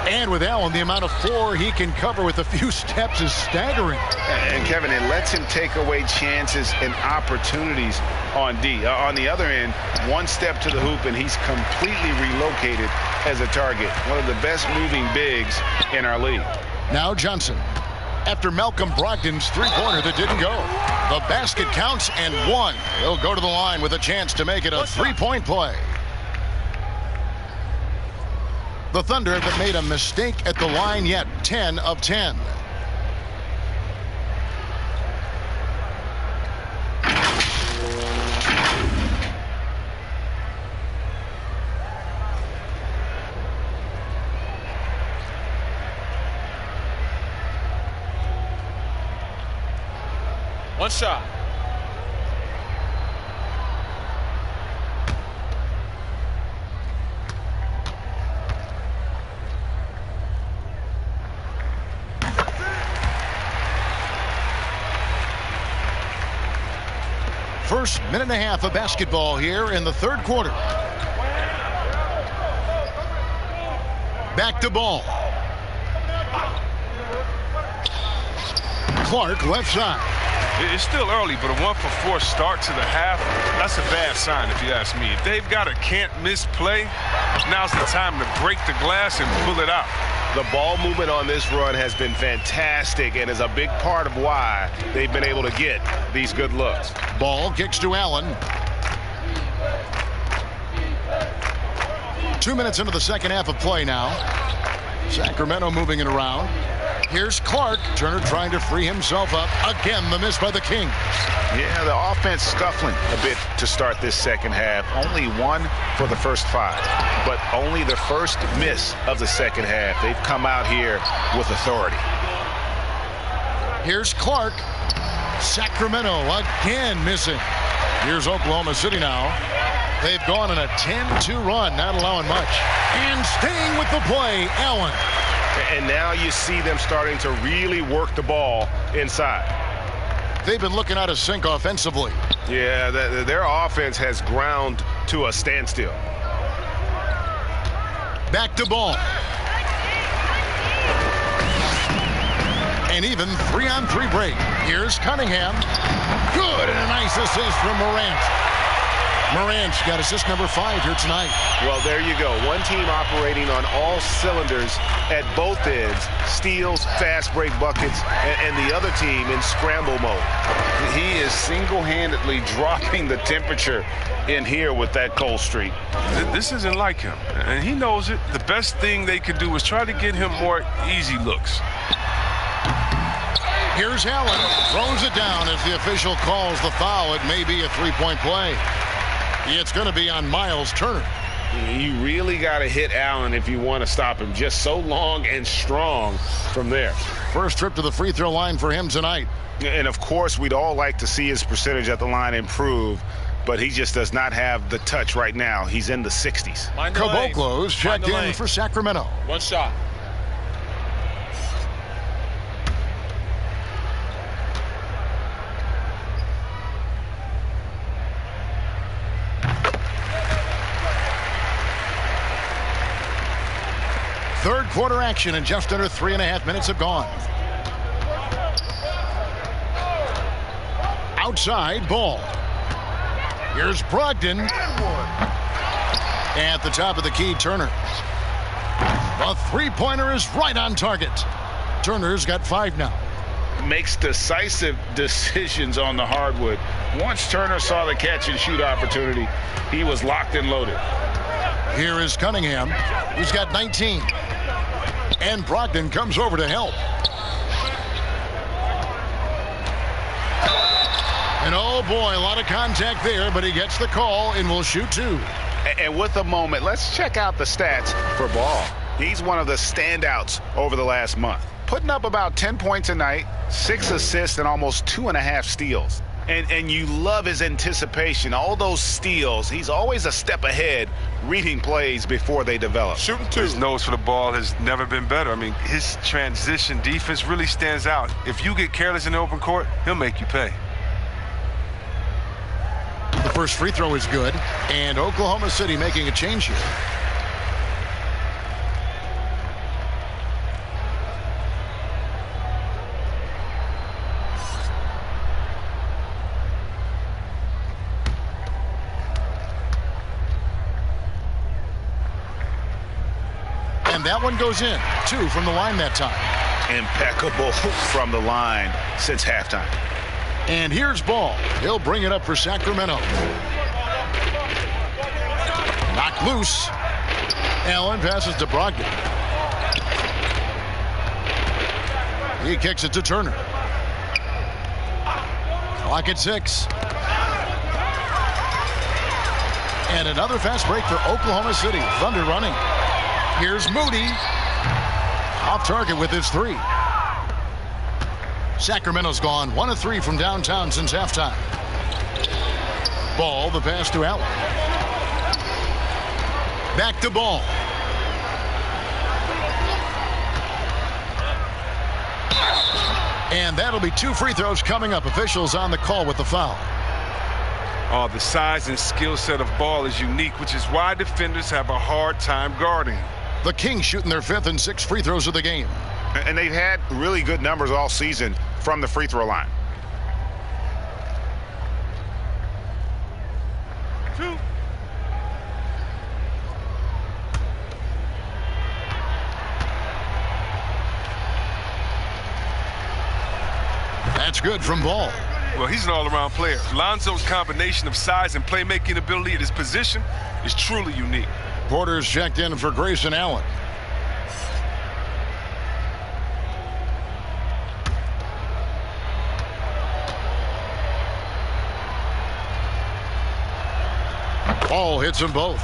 C: And with Allen, the amount of floor he can cover with a few steps is staggering.
D: And Kevin, it lets him take away chances and opportunities on D. On the other end, one step to the hoop and he's completely relocated as a target. One of the best moving bigs in our league.
C: Now Johnson. After Malcolm Brogdon's three-pointer that didn't go. The basket counts and 1. He'll go to the line with a chance to make it a three-point play. The Thunder haven't made a mistake at the line yet. 10 of 10.
I: One shot.
C: First minute and a half of basketball here in the third quarter. Back to ball. Clark left side.
E: It's still early, but a 1-for-4 start to the half, that's a bad sign if you ask me. If they've got a can't-miss play, now's the time to break the glass and pull it out.
G: The ball movement on this run has been fantastic and is a big part of why they've been able to get these good looks.
C: Ball kicks to Allen. 2 minutes into the second half of play now. Sacramento moving it around. Here's Clark. Turner trying to free himself up. Again, the miss by the Kings.
D: Yeah, the offense scuffling a bit to start this second half. Only 1 for the first 5, but only the first miss of the second half. They've come out here with authority.
C: Here's Clark. Sacramento again missing. Here's Oklahoma City now. They've gone on a 10-2 run, not allowing much. And staying with the play, Allen.
G: And now you see them starting to really work the ball inside.
C: They've been looking out of sync offensively.
G: Yeah, their offense has ground to a standstill.
C: Back to Ball. An even 3-on-3 break. Here's Cunningham. Good, and a nice assist from Morant. Morant's got assist number 5 here tonight.
G: Well, there you go. One team operating on all cylinders at both ends. Steals, fast break buckets, and the other team in scramble mode.
D: He is single-handedly dropping the temperature in here with that cold streak.
E: This isn't like him, and he knows it. The best thing they could do is try to get him more easy looks.
C: Here's Allen. Throws it down as the official calls the foul. It may be a 3-point play. It's going to be on Miles Turner.
D: You really got to hit Allen if you want to stop him. Just so long and strong from there.
C: First trip to the free throw line for him tonight.
D: And, of course, we'd all like to see his percentage at the line improve, but he just does not have the touch right now. He's in the 60s.
C: Caboclo's checked in for Sacramento.
I: One shot.
C: Third quarter action, and just under 3.5 minutes have gone. Outside Ball. Here's Brogdon. At the top of the key, Turner. The three-pointer is right on target. Turner's got 5 now.
D: Makes decisive decisions on the hardwood. Once Turner saw the catch and shoot opportunity, he was locked and loaded.
C: Here is Cunningham. He's got 19. And Brogdon comes over to help. And oh boy, a lot of contact there, but he gets the call and will shoot 2.
D: And with a moment, let's check out the stats for Ball. He's one of the standouts over the last month. Putting up about 10 points a night, 6 assists, and almost 2.5 steals. And you love his anticipation. All those steals, he's always a step ahead, reading plays before they develop.
E: Shooting 2. His nose for the ball has never been better. I mean, his transition defense really stands out. If you get careless in the open court, he'll make you pay.
C: The first free throw is good, and Oklahoma City making a change here. And that one goes in. 2 from the line that time.
D: Impeccable from the line since halftime.
C: And here's Ball. He'll bring it up for Sacramento. Knocked loose. Allen passes to Brogdon. He kicks it to Turner. Clock at 6. And another fast break for Oklahoma City. Thunder running. Here's Moody. Off target with his 3. Sacramento's gone 1 of 3 from downtown since halftime. Ball, the pass to Allen. Back to Ball. And that'll be 2 free throws coming up. Officials on the call with the foul.
E: Oh, the size and skill set of Ball is unique, which is why defenders have a hard time guarding.
C: The Kings shooting their 5th and 6th free throws of the game.
D: And they've had really good numbers all season from the free throw line.
E: 2.
C: good from Ball.
E: Well, he's an all-around player. Lonzo's combination of size and playmaking ability at his position is truly unique.
C: Porter's checked in for Grayson Allen. Ball hits them both.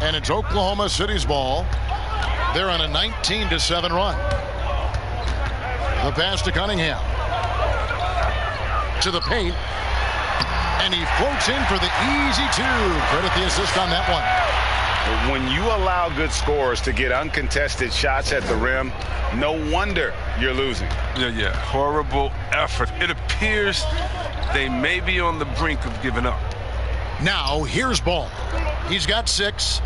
C: And it's Oklahoma City's ball. They're on a 19-7 run. The pass to Cunningham. To the paint. And he floats in for the easy two. Credit the assist on that one.
D: When you allow good scorers to get uncontested shots at the rim, no wonder you're losing.
E: Yeah. Horrible effort. It appears they may be on the brink of giving up.
C: Now, here's Ball. He's got 6.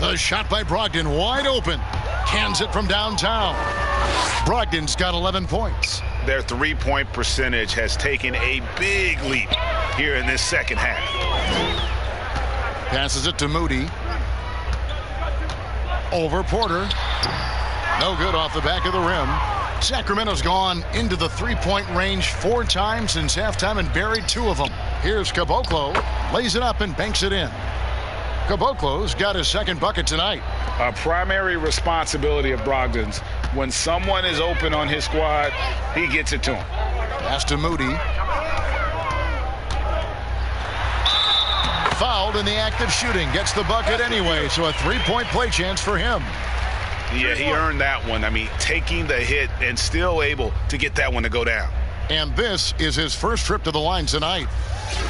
C: The shot by Brogdon wide open. Cans it from downtown. Brogdon's got 11 points.
D: Their three-point percentage has taken a big leap here in this second half.
C: Passes it to Moody. Over Porter. No good off the back of the rim. Sacramento's gone into the three-point range 4 times since halftime and buried 2 of them. Here's Caboclo. Lays it up and banks it in. Caboclo's got his second bucket tonight.
D: A primary responsibility of Brogdon's. When someone is open on his squad, he gets it to him.
C: Pass to Moody. Fouled in the act of shooting. Gets the bucket anyway, so a 3-point play chance for him.
D: Yeah, he earned that one. I mean, taking the hit and still able to get that one to go down.
C: And this is his first trip to the line tonight.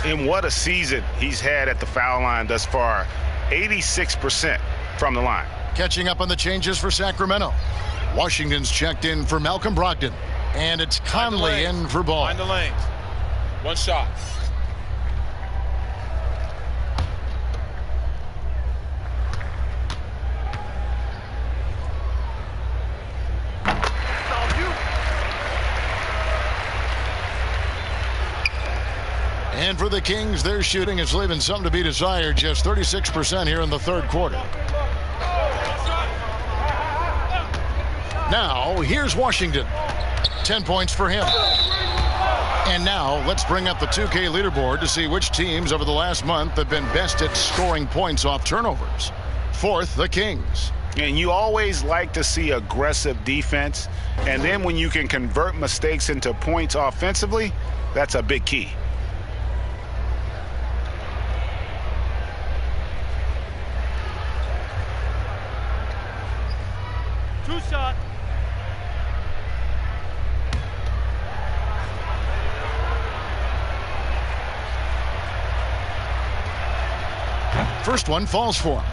D: And what a season he's had at the foul line thus far. 86% from the line.
C: Catching up on the changes for Sacramento. Washington's checked in for Malcolm Brogdon. And it's Conley in for Ball.
L: Find the lanes. One shot.
C: And for the Kings, their shooting is leaving something to be desired. Just 36% here in the third quarter. Now, here's Washington. 10 points for him. And now, let's bring up the 2K leaderboard to see which teams over the last month have been best at scoring points off turnovers. 4th, the Kings.
D: And you always like to see aggressive defense. And then when you can convert mistakes into points offensively, that's a big key.
L: Two shot.
C: First one falls for him.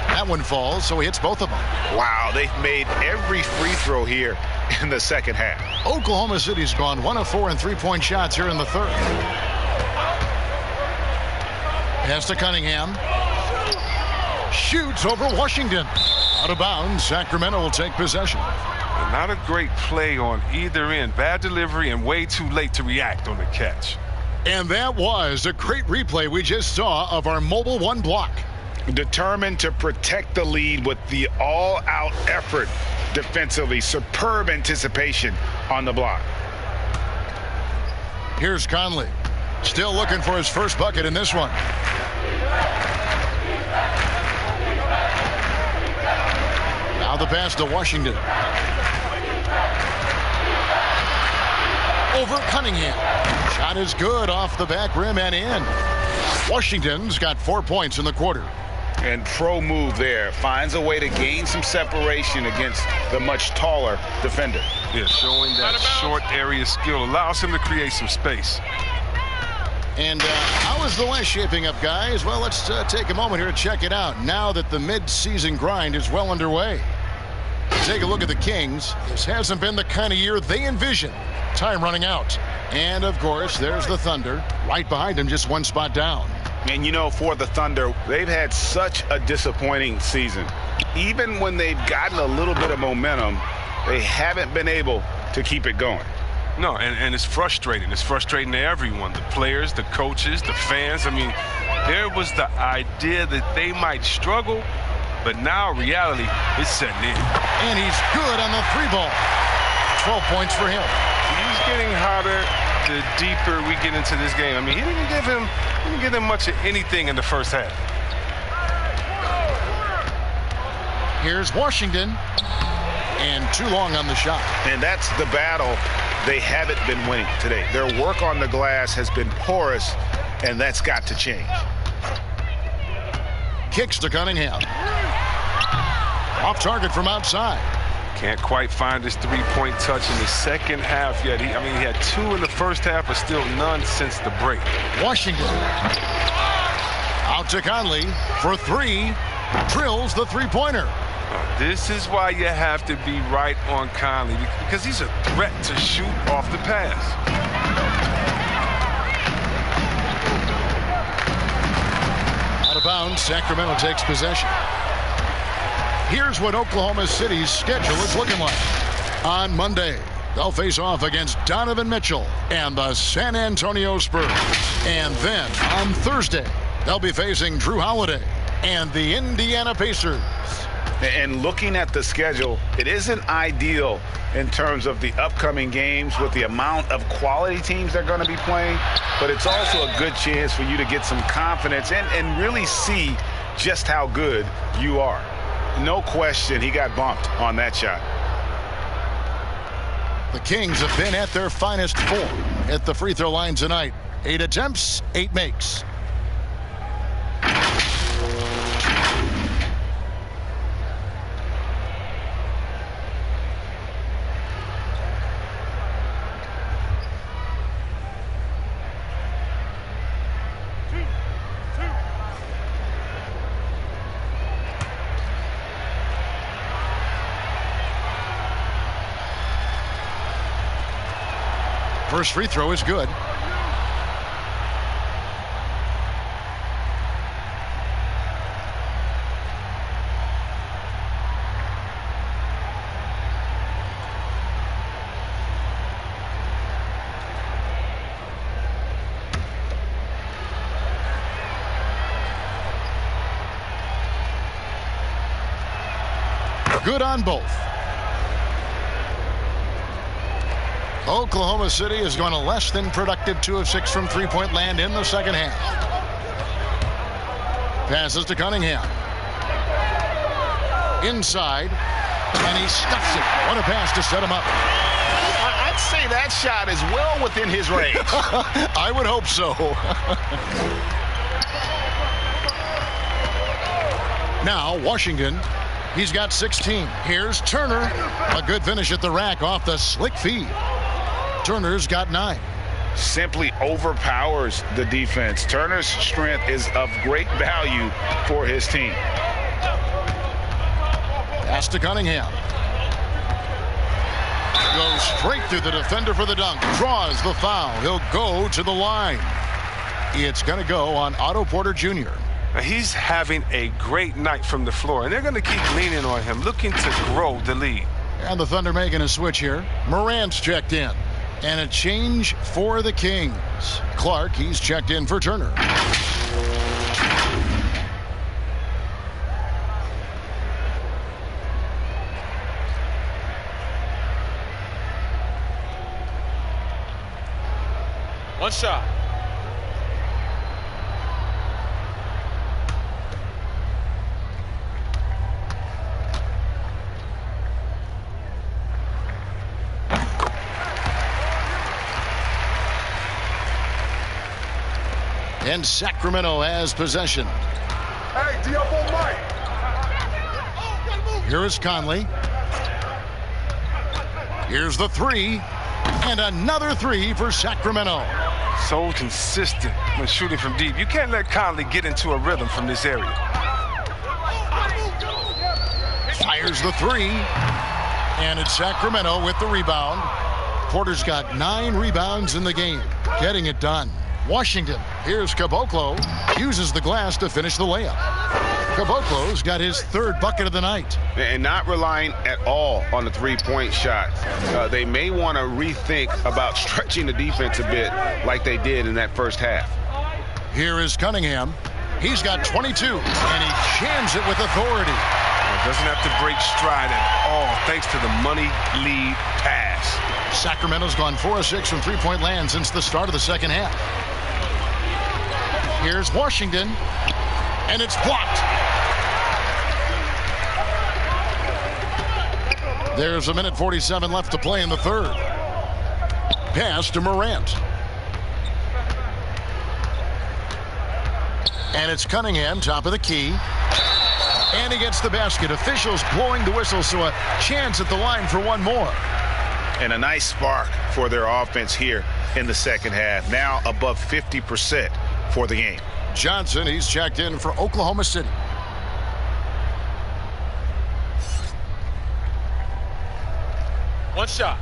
C: That one falls, so he hits both of them.
D: Wow, they've made every free throw here in the second half.
C: Oklahoma City's gone 1 of 4 in three-point shots here in the third. Pass to Cunningham. Shoots over Washington. Out of bounds. Sacramento will take possession.
E: Not a great play on either end. Bad delivery and way too late to react on the catch.
C: And that was a great replay we just saw of our Mobile One block.
D: Determined to protect the lead with the all-out effort defensively. Superb anticipation on the block.
C: Here's Conley. Still looking for his first bucket in this one. Now the pass to Washington. Over Cunningham. Shot is good off the back rim and in. Washington's got 4 points in the quarter.
D: And pro move there. Finds a way to gain some separation against the much taller defender.
E: Yeah, showing that short area skill allows him to create some space.
C: And how is the West shaping up, guys? Well, let's take a moment here to check it out now that the mid-season grind is well underway. Take a look at the Kings. This hasn't been the kind of year they envisioned. Time running out. And, of course, there's the Thunder. Right behind him, just one spot down.
D: And, you know, for the Thunder, they've had such a disappointing season. Even when they've gotten a little bit of momentum, they haven't been able to keep it going.
E: No, and it's frustrating. It's frustrating to everyone, the players, the coaches, the fans. I mean, there was the idea that they might struggle, but now reality is setting in.
C: And he's good on the 3-ball. 12 points for him.
E: He's getting hotter the deeper we get into this game. I mean, he didn't give him much of anything in the first half.
C: Here's Washington. And too long on the shot.
D: And that's the battle they haven't been winning today. Their work on the glass has been porous, and that's got to change.
C: Kicks to Cunningham. Off target from outside.
E: Can't quite find his three-point touch in the second half yet. He had 2 in the first half, but still none since the break.
C: Washington. Out to Conley for 3. Drills the three-pointer.
E: This is why you have to be right on Conley, because he's a threat to shoot off the pass.
C: Out of bounds, Sacramento takes possession. Here's what Oklahoma City's schedule is looking like. On Monday, they'll face off against Donovan Mitchell and the San Antonio Spurs. And then on Thursday, they'll be facing Drew Holiday and the Indiana Pacers.
D: And looking at the schedule, it isn't ideal in terms of the upcoming games with the amount of quality teams they're going to be playing, but it's also a good chance for you to get some confidence and really see just how good you are. No question he got bumped on that shot.
C: The Kings have been at their finest form at the free throw line tonight. 8 attempts, 8 makes. First free throw is good. Good on both. Oklahoma City is going to less than productive 2 of 6 from three-point land in the second half. Passes to Cunningham. Inside, and he stuffs it. What a pass to set him up.
D: I'd say that shot is well within his range.
C: I would hope so. Now, Washington. He's got 16. Here's Turner. A good finish at the rack off the slick feed. Turner's got 9.
D: Simply overpowers the defense. Turner's strength is of great value for his team.
C: Pass to Cunningham. Goes straight through the defender for the dunk. Draws the foul. He'll go to the line. It's going to go on Otto Porter Jr.
E: Now he's having a great night from the floor, and they're going to keep leaning on him, looking to grow the lead.
C: And the Thunder making a switch here. Morant's checked in. And a change for the Kings. Clark, he's checked in for Turner.
L: One shot.
C: And Sacramento has possession.
J: Hey, Diablo Mike.
C: Here is Conley. Here's the 3. And another 3 for Sacramento.
E: So consistent when shooting from deep. You can't let Conley get into a rhythm from this area.
C: Fires the 3. And it's Sacramento with the rebound. Porter's got 9 rebounds in the game, getting it done. Washington, here's Caboclo, uses the glass to finish the layup. Caboclo's got his 3rd bucket of the night.
D: And not relying at all on the three-point shot. They may want to rethink about stretching the defense a bit like they did in that first half.
C: Here is Cunningham. He's got 22, and he jams it with authority.
E: Doesn't have to break stride at all thanks to the money lead pass.
C: Sacramento's gone 4 of 6 from three-point land since the start of the second half. Here's Washington, and it's blocked. There's 1:47 left to play in the third. Pass to Morant. And it's Cunningham, top of the key. And he gets the basket. Officials blowing the whistle, so a chance at the line for one more.
G: And a nice spark for their offense here in the second half. Now above 50% for the game.
C: Johnson, he's checked in for Oklahoma City.
L: One shot.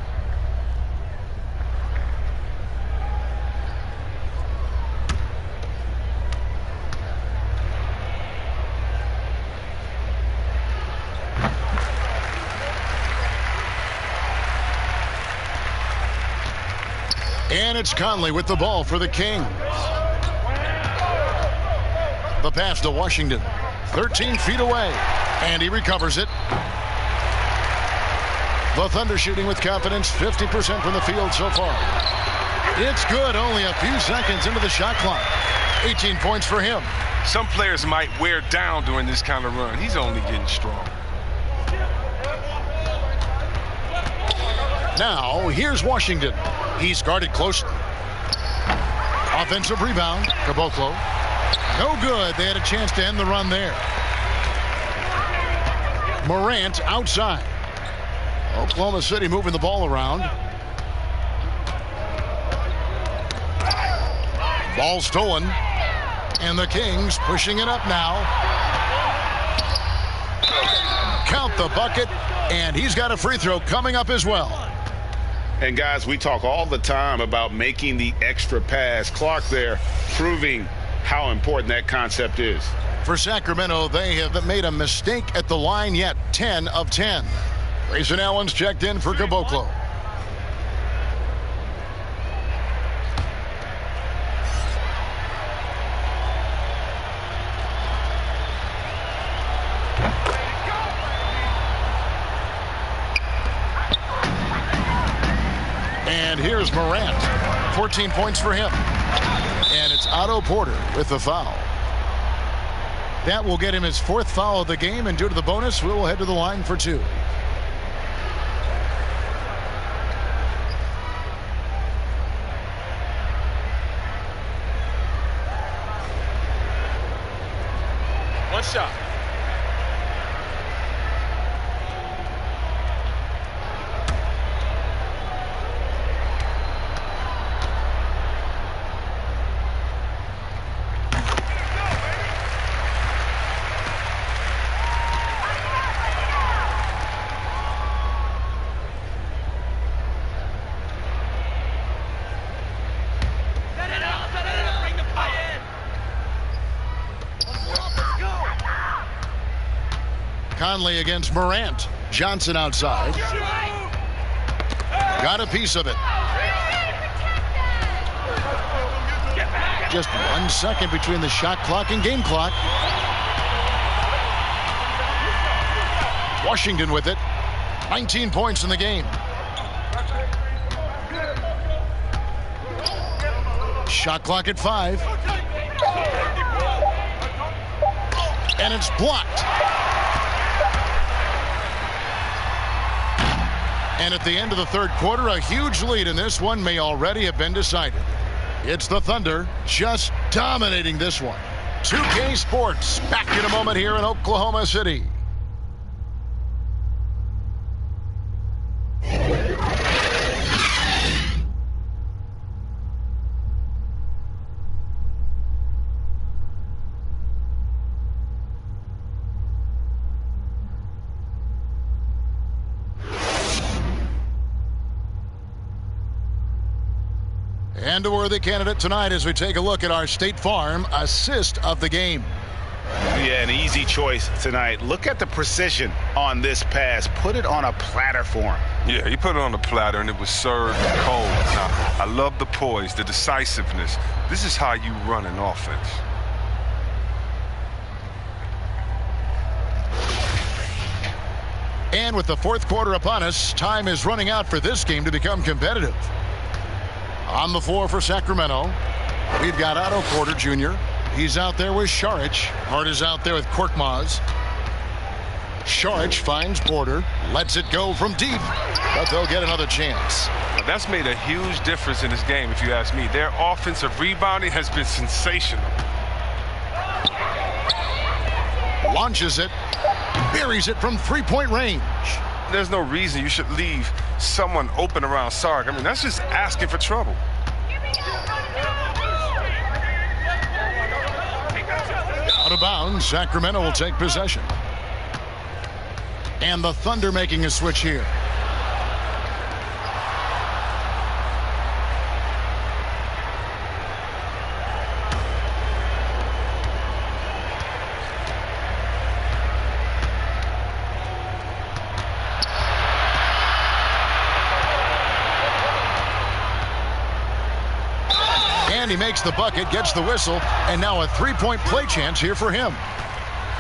C: And it's Conley with the ball for the Kings. The pass to Washington. 13 feet away. And he recovers it. The Thunder shooting with confidence, 50% from the field so far. It's good, only a few seconds into the shot clock. 18 points for him.
E: Some players might wear down during this kind of run. He's only getting strong.
C: Now, here's Washington. He's guarded closely. Offensive rebound, Caboclo. No good. They had a chance to end the run there. Morant outside. Oklahoma City moving the ball around. Ball stolen. And the Kings pushing it up now. Count the bucket. And he's got a free throw coming up as well.
D: And guys, we talk all the time about making the extra pass. Clark there proving how important that concept is.
C: For Sacramento, they have made a mistake at the line yet. 10 of 10. Grayson Allen's checked in for Caboclo. And here's Morant. 14 points for him. And it's Otto Porter with the foul. That will get him his 4th foul of the game, and due to the bonus, we will head to the line for 2.
L: One shot.
C: Conley against Morant. Johnson outside. Got a piece of it. Just 1 second between the shot clock and game clock. Washington with it. 19 points in the game. Shot clock at 5. And it's blocked. And at the end of the third quarter, a huge lead in this one may already have been decided. It's the Thunder just dominating this one. 2K Sports back in a moment here in Oklahoma City. And a worthy candidate tonight as we take a look at our State Farm assist of the game.
D: Yeah, an easy choice tonight. Look at the precision on this pass. Put it on a platter for him.
E: Yeah, he put it on the platter, and it was served cold. Now, I love the poise, the decisiveness. This is how you run an offense.
C: And with the fourth quarter upon us, time is running out for this game to become competitive. On the floor for Sacramento, we've got Otto Porter Jr. He's out there with Saric. Hart is out there with Korkmaz. Saric finds Porter, lets it go from deep, but they'll get another chance.
E: Now, that's made a huge difference in this game, if you ask me. Their offensive rebounding has been sensational.
C: Launches it, buries it from three-point range.
E: There's no reason you should leave someone open around Sark. I mean, that's just asking for trouble.
C: Out of bounds, Sacramento will take possession. And the Thunder making a switch here. And he makes the bucket, gets the whistle, and now a three-point play chance here for him.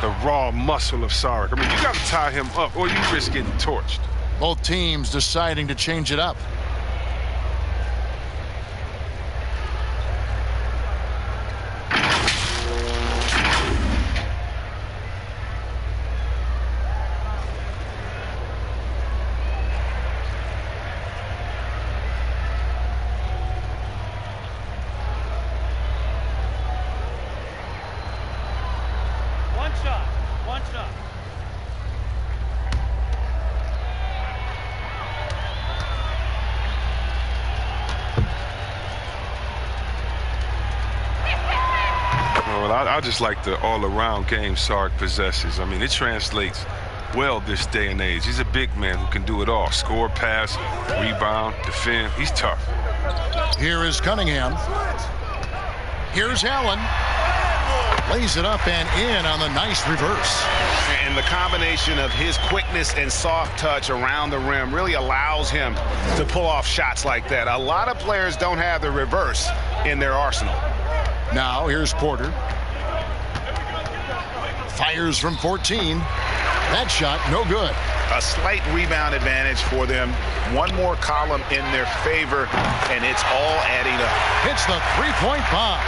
E: The raw muscle of Sark. I mean, you got to tie him up or you risk getting torched.
C: Both teams deciding to change it up.
E: I just like the all-around game Sark possesses. I mean, it translates well this day and age. He's a big man who can do it all. Score, pass, rebound, defend. He's tough.
C: Here is Cunningham. Here's Allen. Lays it up and in on the nice reverse.
D: And the combination of his quickness and soft touch around the rim really allows him to pull off shots like that. A lot of players don't have the reverse in their arsenal.
C: Now here's Porter. Fires from 14. That shot, no good.
D: A slight rebound advantage for them. One more column in their favor, and it's all adding up.
C: Hits the three-point bomb.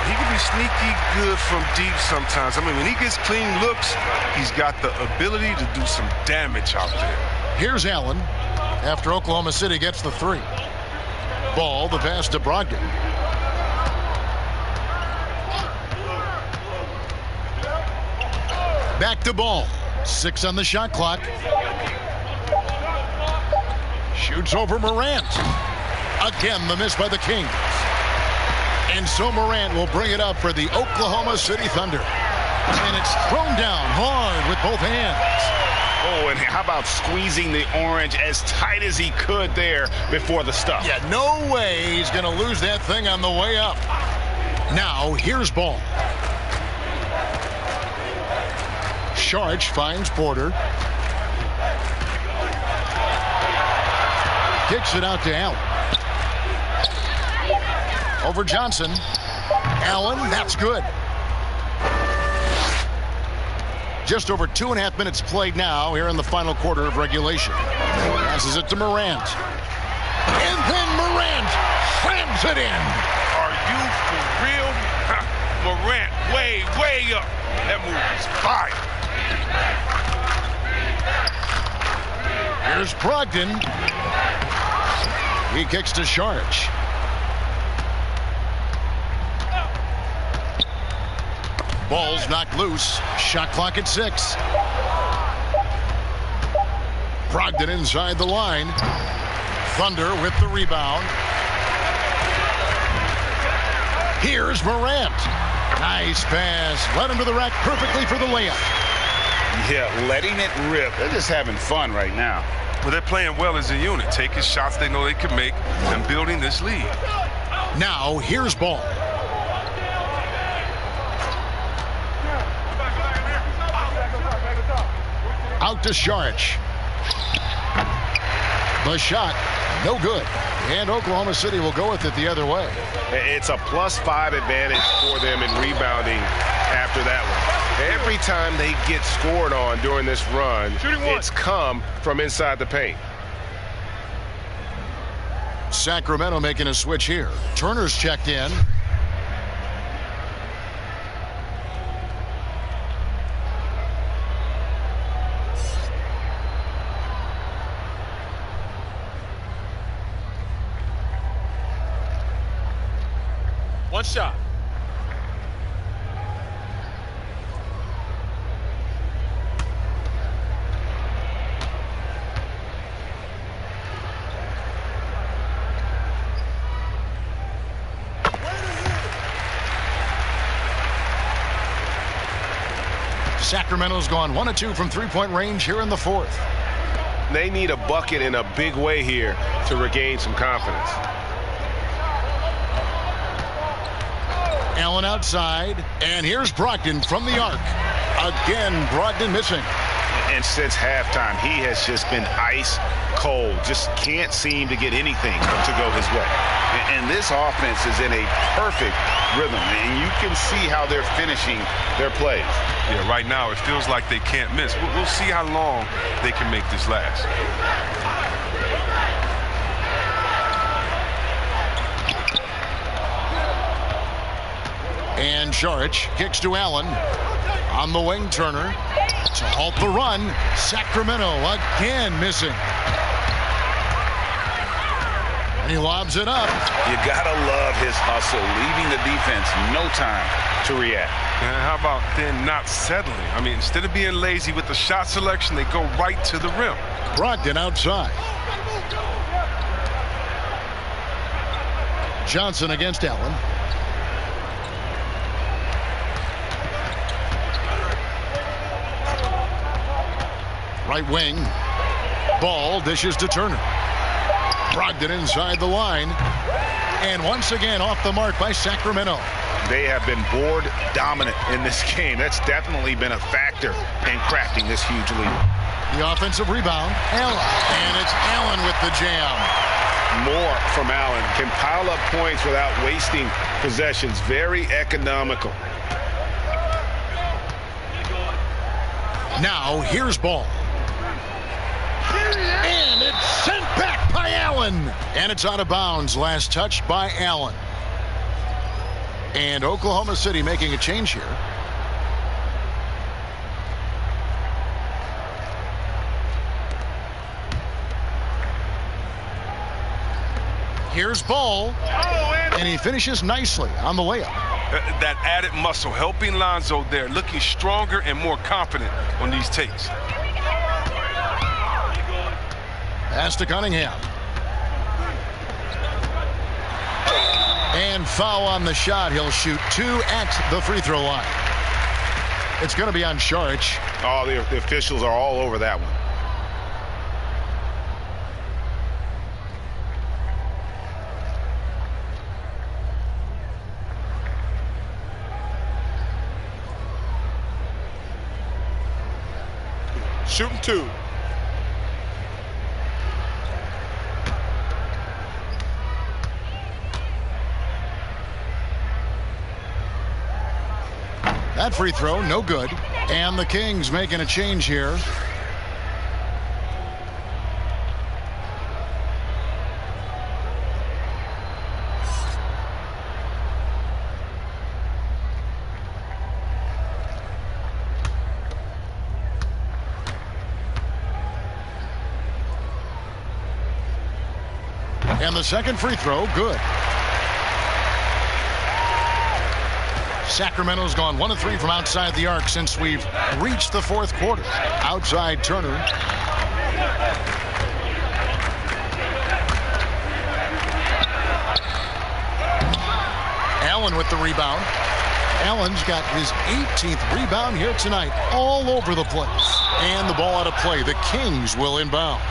E: He can be sneaky good from deep sometimes. I mean, when he gets clean looks, he's got the ability to do some damage out there.
C: Here's Allen after Oklahoma City gets the three. Ball, the pass to Brogdon. Back to Ball. 6 on the shot clock. Shoots over Morant. Again, the miss by the Kings. And so Morant will bring it up for the Oklahoma City Thunder. And it's thrown down hard with both hands.
D: Oh, and how about squeezing the orange as tight as he could there before the stuff?
C: Yeah, no way he's going to lose that thing on the way up. Now, here's Ball. Saric finds Porter. Kicks it out to Allen. Over Johnson. Allen, that's good. Just over 2.5 minutes played now here in the final quarter of regulation. Passes it to Morant. And then Morant slams it in.
E: Are you for real? Morant way up. That move is fire.
C: Here's Brogdon. He kicks to Saric. Ball's knocked loose. Shot clock at 6. Brogdon inside the line. Thunder with the rebound. Here's Morant. Nice pass. Led him to the rack perfectly for the layup.
D: Yeah, letting it rip. They're just having fun right now.
E: Well, they're playing well as a unit, taking shots they know they can make and building this lead.
C: Now, here's ball. Out to Saric. The shot, no good. And Oklahoma City will go with it the other way.
G: It's a +5 advantage for them in rebounding after that one. Every time they get scored on during this run, it's come from inside the paint.
C: Sacramento making a switch here. Turner's checked in.
L: One shot.
C: Sacramento's gone 1 of 2 from three-point range here in the fourth.
G: They need a bucket in a big way here to regain some confidence.
C: Allen outside, and here's Brogdon from the arc. Again, Brogdon missing.
G: And since halftime, he has just been ice cold. Just can't seem to get anything to go his way. And this offense is in a perfect rhythm, and you can see how they're finishing their plays.
E: Yeah, right now it feels like they can't miss. We'll see how long they can make this last.
C: And Saric kicks to Allen. On the wing, Turner to halt the run. Sacramento again missing. And he lobs it up.
D: You gotta love his hustle, leaving the defense no time to react.
E: And how about then not settling? I mean, instead of being lazy with the shot selection, they go right to the rim.
C: Brogdon outside. Johnson against Allen. Right wing. Ball dishes to Turner. Brogdon inside the line. And once again off the mark by Sacramento.
D: They have been board dominant in this game. That's definitely been a factor in crafting this huge lead.
C: The offensive rebound. Allen. And it's Allen with the jam.
G: More from Allen. Can pile up points without wasting possessions. Very economical.
C: Now here's ball. And it's sent back by Allen. And it's out of bounds. Last touch by Allen. And Oklahoma City making a change here. Here's Ball. And he finishes nicely on the layup.
E: That added muscle helping Lonzo there, looking stronger and more confident on these takes.
C: Pass to Cunningham. And foul on the shot. He'll shoot 2 at the free throw line. It's going to be on Saric.
G: Oh, the officials are all over that one.
E: Shooting 2.
C: That free throw, no good. And the Kings making a change here. And the second free throw, good. Sacramento's gone 1 of 3 from outside the arc since we've reached the fourth quarter. Outside Turner. Allen with the rebound. Allen's got his 18th rebound here tonight. All over the place. And the ball out of play. The Kings will inbound.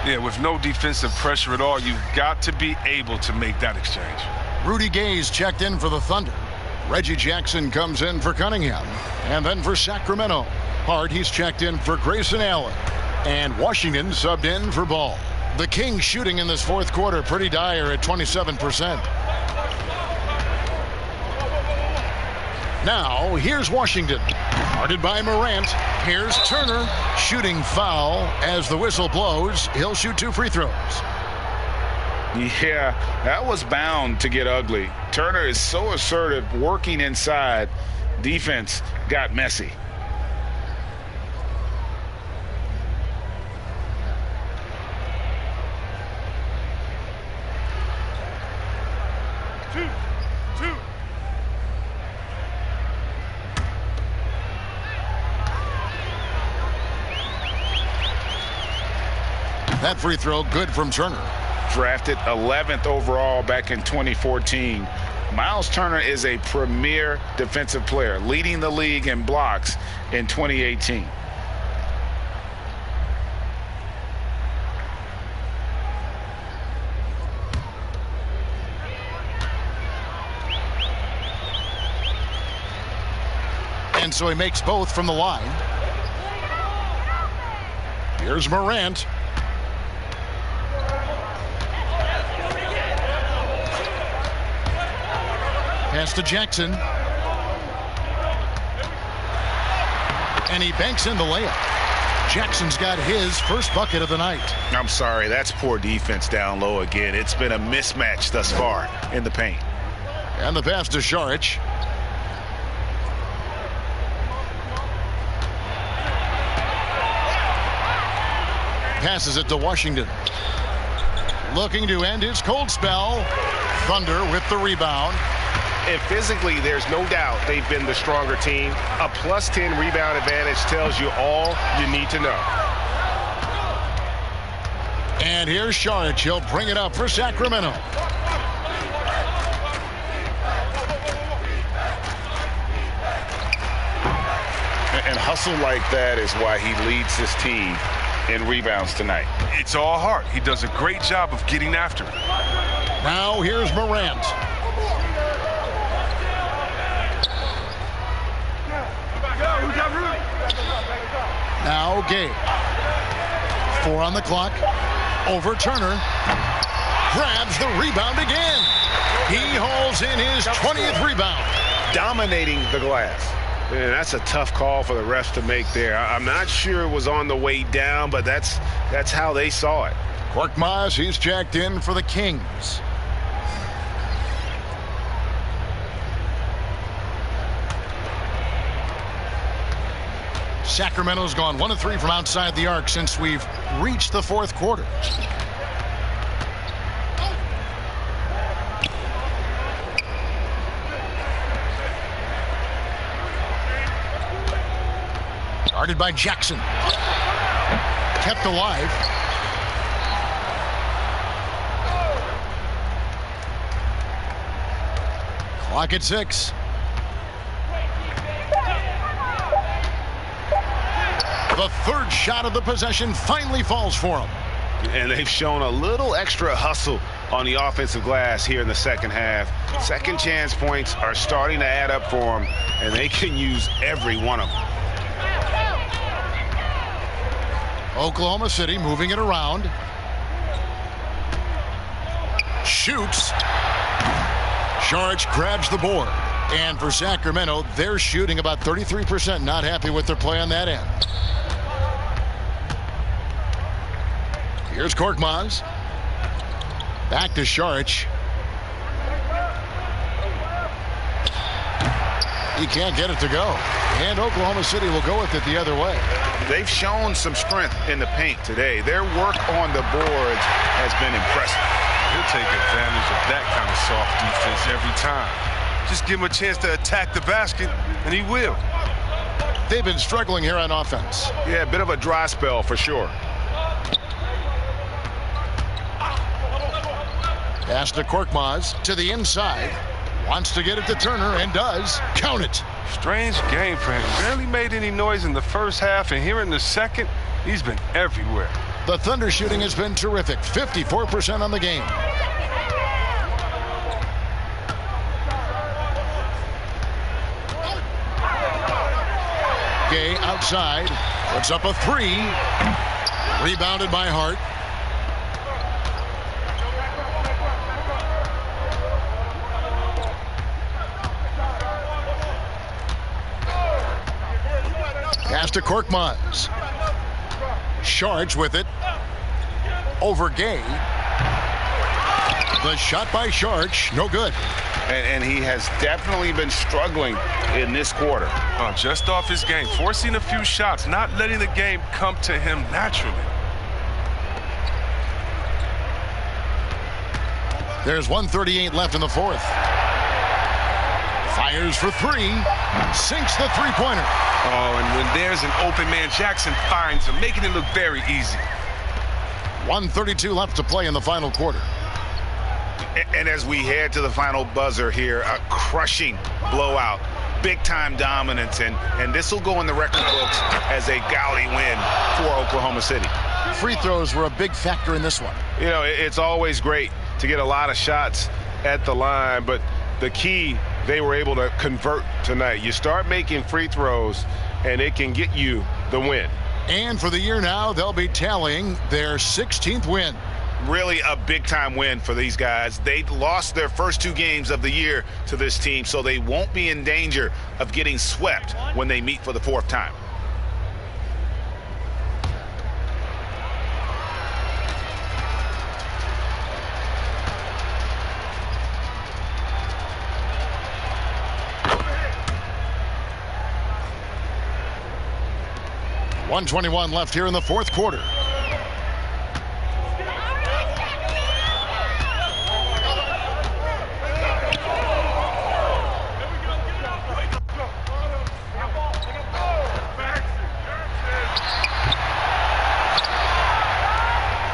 E: Yeah, with no defensive pressure at all, you've got to be able to make that exchange.
C: Rudy Gay's checked in for the Thunder. Reggie Jackson comes in for Cunningham. And then for Sacramento, Hart, he's checked in for Grayson Allen. And Washington subbed in for Ball. The Kings shooting in this fourth quarter pretty dire at 27%. Now, here's Washington. Guarded by Morant. Here's Turner. Shooting foul as the whistle blows. He'll shoot 2 free throws.
D: Yeah, that was bound to get ugly. Turner is so assertive, working inside. Defense got messy.
C: That free throw good from Turner.
D: Drafted 11th overall back in 2014. Miles Turner is a premier defensive player, leading the league in blocks in 2018.
C: And so he makes both from the line. Here's Morant. Pass to Jackson. And he banks in the layup. Jackson's got his first bucket of the night.
G: I'm sorry, that's poor defense down low again. It's been a mismatch thus far in the paint.
C: And the pass to Saric. Passes it to Washington. Looking to end his cold spell. Thunder with the rebound.
M: And physically, there's no doubt they've been the stronger team. A +10 rebound advantage tells you all you need to know.
C: And here's Saric. He'll bring it up for Sacramento.
G: And hustle like that is why he leads his team in rebounds tonight.
E: It's all heart. He does a great job of getting after it.
C: Now here's Morant. Now Gay. 4 on the clock. Over Turner. Grabs the rebound again. He hauls in his 20th rebound.
M: Dominating the glass. And that's a tough call for the refs to make there. I'm not sure it was on the way down, but that's how they saw it.
C: Korkmaz, he's jacked in for the Kings. Sacramento's gone 1 of 3 from outside the arc since we've reached the fourth quarter. Guarded by Jackson. Kept alive. Clock at 6. The third shot of the possession finally falls for him.
M: And they've shown a little extra hustle on the offensive glass here in the second half. Second chance points are starting to add up for them, and they can use every one of them.
C: Oklahoma City moving it around. Shoots. Saric grabs the board. And for Sacramento, they're shooting about 33%. Not happy with their play on that end. Here's Korkmaz. Back to Saric. He can't get it to go. And Oklahoma City will go with it the other way.
G: They've shown some strength in the paint today. Their work on the boards has been impressive.
E: He'll take advantage of that kind of soft defense every time. Just give him a chance to attack the basket, and he will.
C: They've been struggling here on offense.
M: Yeah, a bit of a dry spell for sure.
C: Pass to Korkmaz to the inside. Wants to get it to Turner and does. Count it.
E: Strange game for him. Barely made any noise in the first half, and here in the second, he's been everywhere.
C: The Thunder shooting has been terrific. 54% on the game. 2K outside. Puts up a three. Rebounded by Hart. Pass to Korkmaz. Sharge with it. Over Gay. The shot by Sharge, no good.
M: And he has definitely been struggling in this quarter.
E: Just off his game, forcing a few shots, not letting the game come to him naturally.
C: There's 1:38 left in the fourth. Fires for three. Sinks the three-pointer.
E: Oh, and when there's an open man, Jackson finds him, making it look very easy.
C: 1:32 left to play in the final quarter.
M: And as we head to the final buzzer here, a crushing blowout, big-time dominance, and this will go in the record books as a gaudy win for Oklahoma City.
C: Free throws were a big factor in this one.
N: You know, it's always great to get a lot of shots at the line, but the key, they were able to convert tonight. You start making free throws, and it can get you the win.
C: And for the year now, they'll be tallying their 16th win.
M: Really a big-time win for these guys. They lost their first two games of the year to this team, so they won't be in danger of getting swept when they meet for the fourth time.
C: .121 left here in the fourth quarter.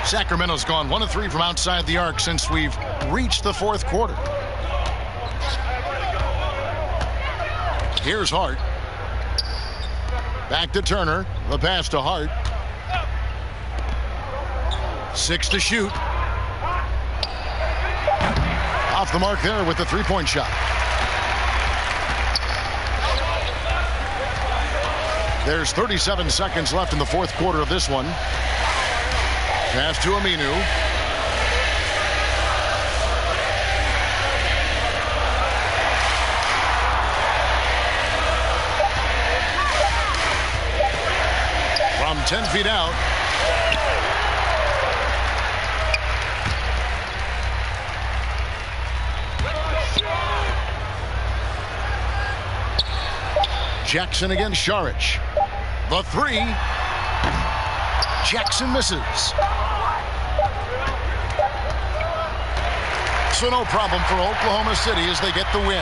C: Sacramento's gone 1 of 3 from outside the arc since we've reached the fourth quarter. Here's Hart. Back to Turner. The pass to Hart. 6 to shoot. Off the mark there with the three-point shot. There's 37 seconds left in the fourth quarter of this one. Pass to Aminu. From 10 feet out. Jackson against Sharich. The three. Jackson misses. So no problem for Oklahoma City as they get the win.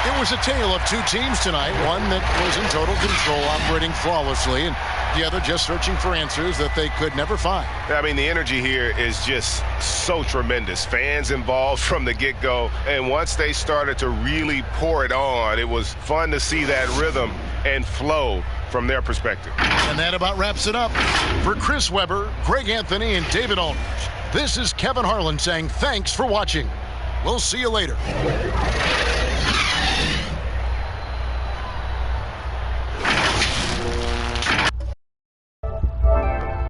C: It was a tale of two teams tonight. One that was in total control, operating flawlessly, and the other just searching for answers that they could never find.
N: I mean, the energy here is just so tremendous. Fans involved from the get-go, and once they started to really pour it on, it was fun to see that rhythm and flow from their perspective.
C: And that about wraps it up. For Chris Webber, Greg Anthony, and David Owners, this is Kevin Harlan saying thanks for watching. We'll see you later.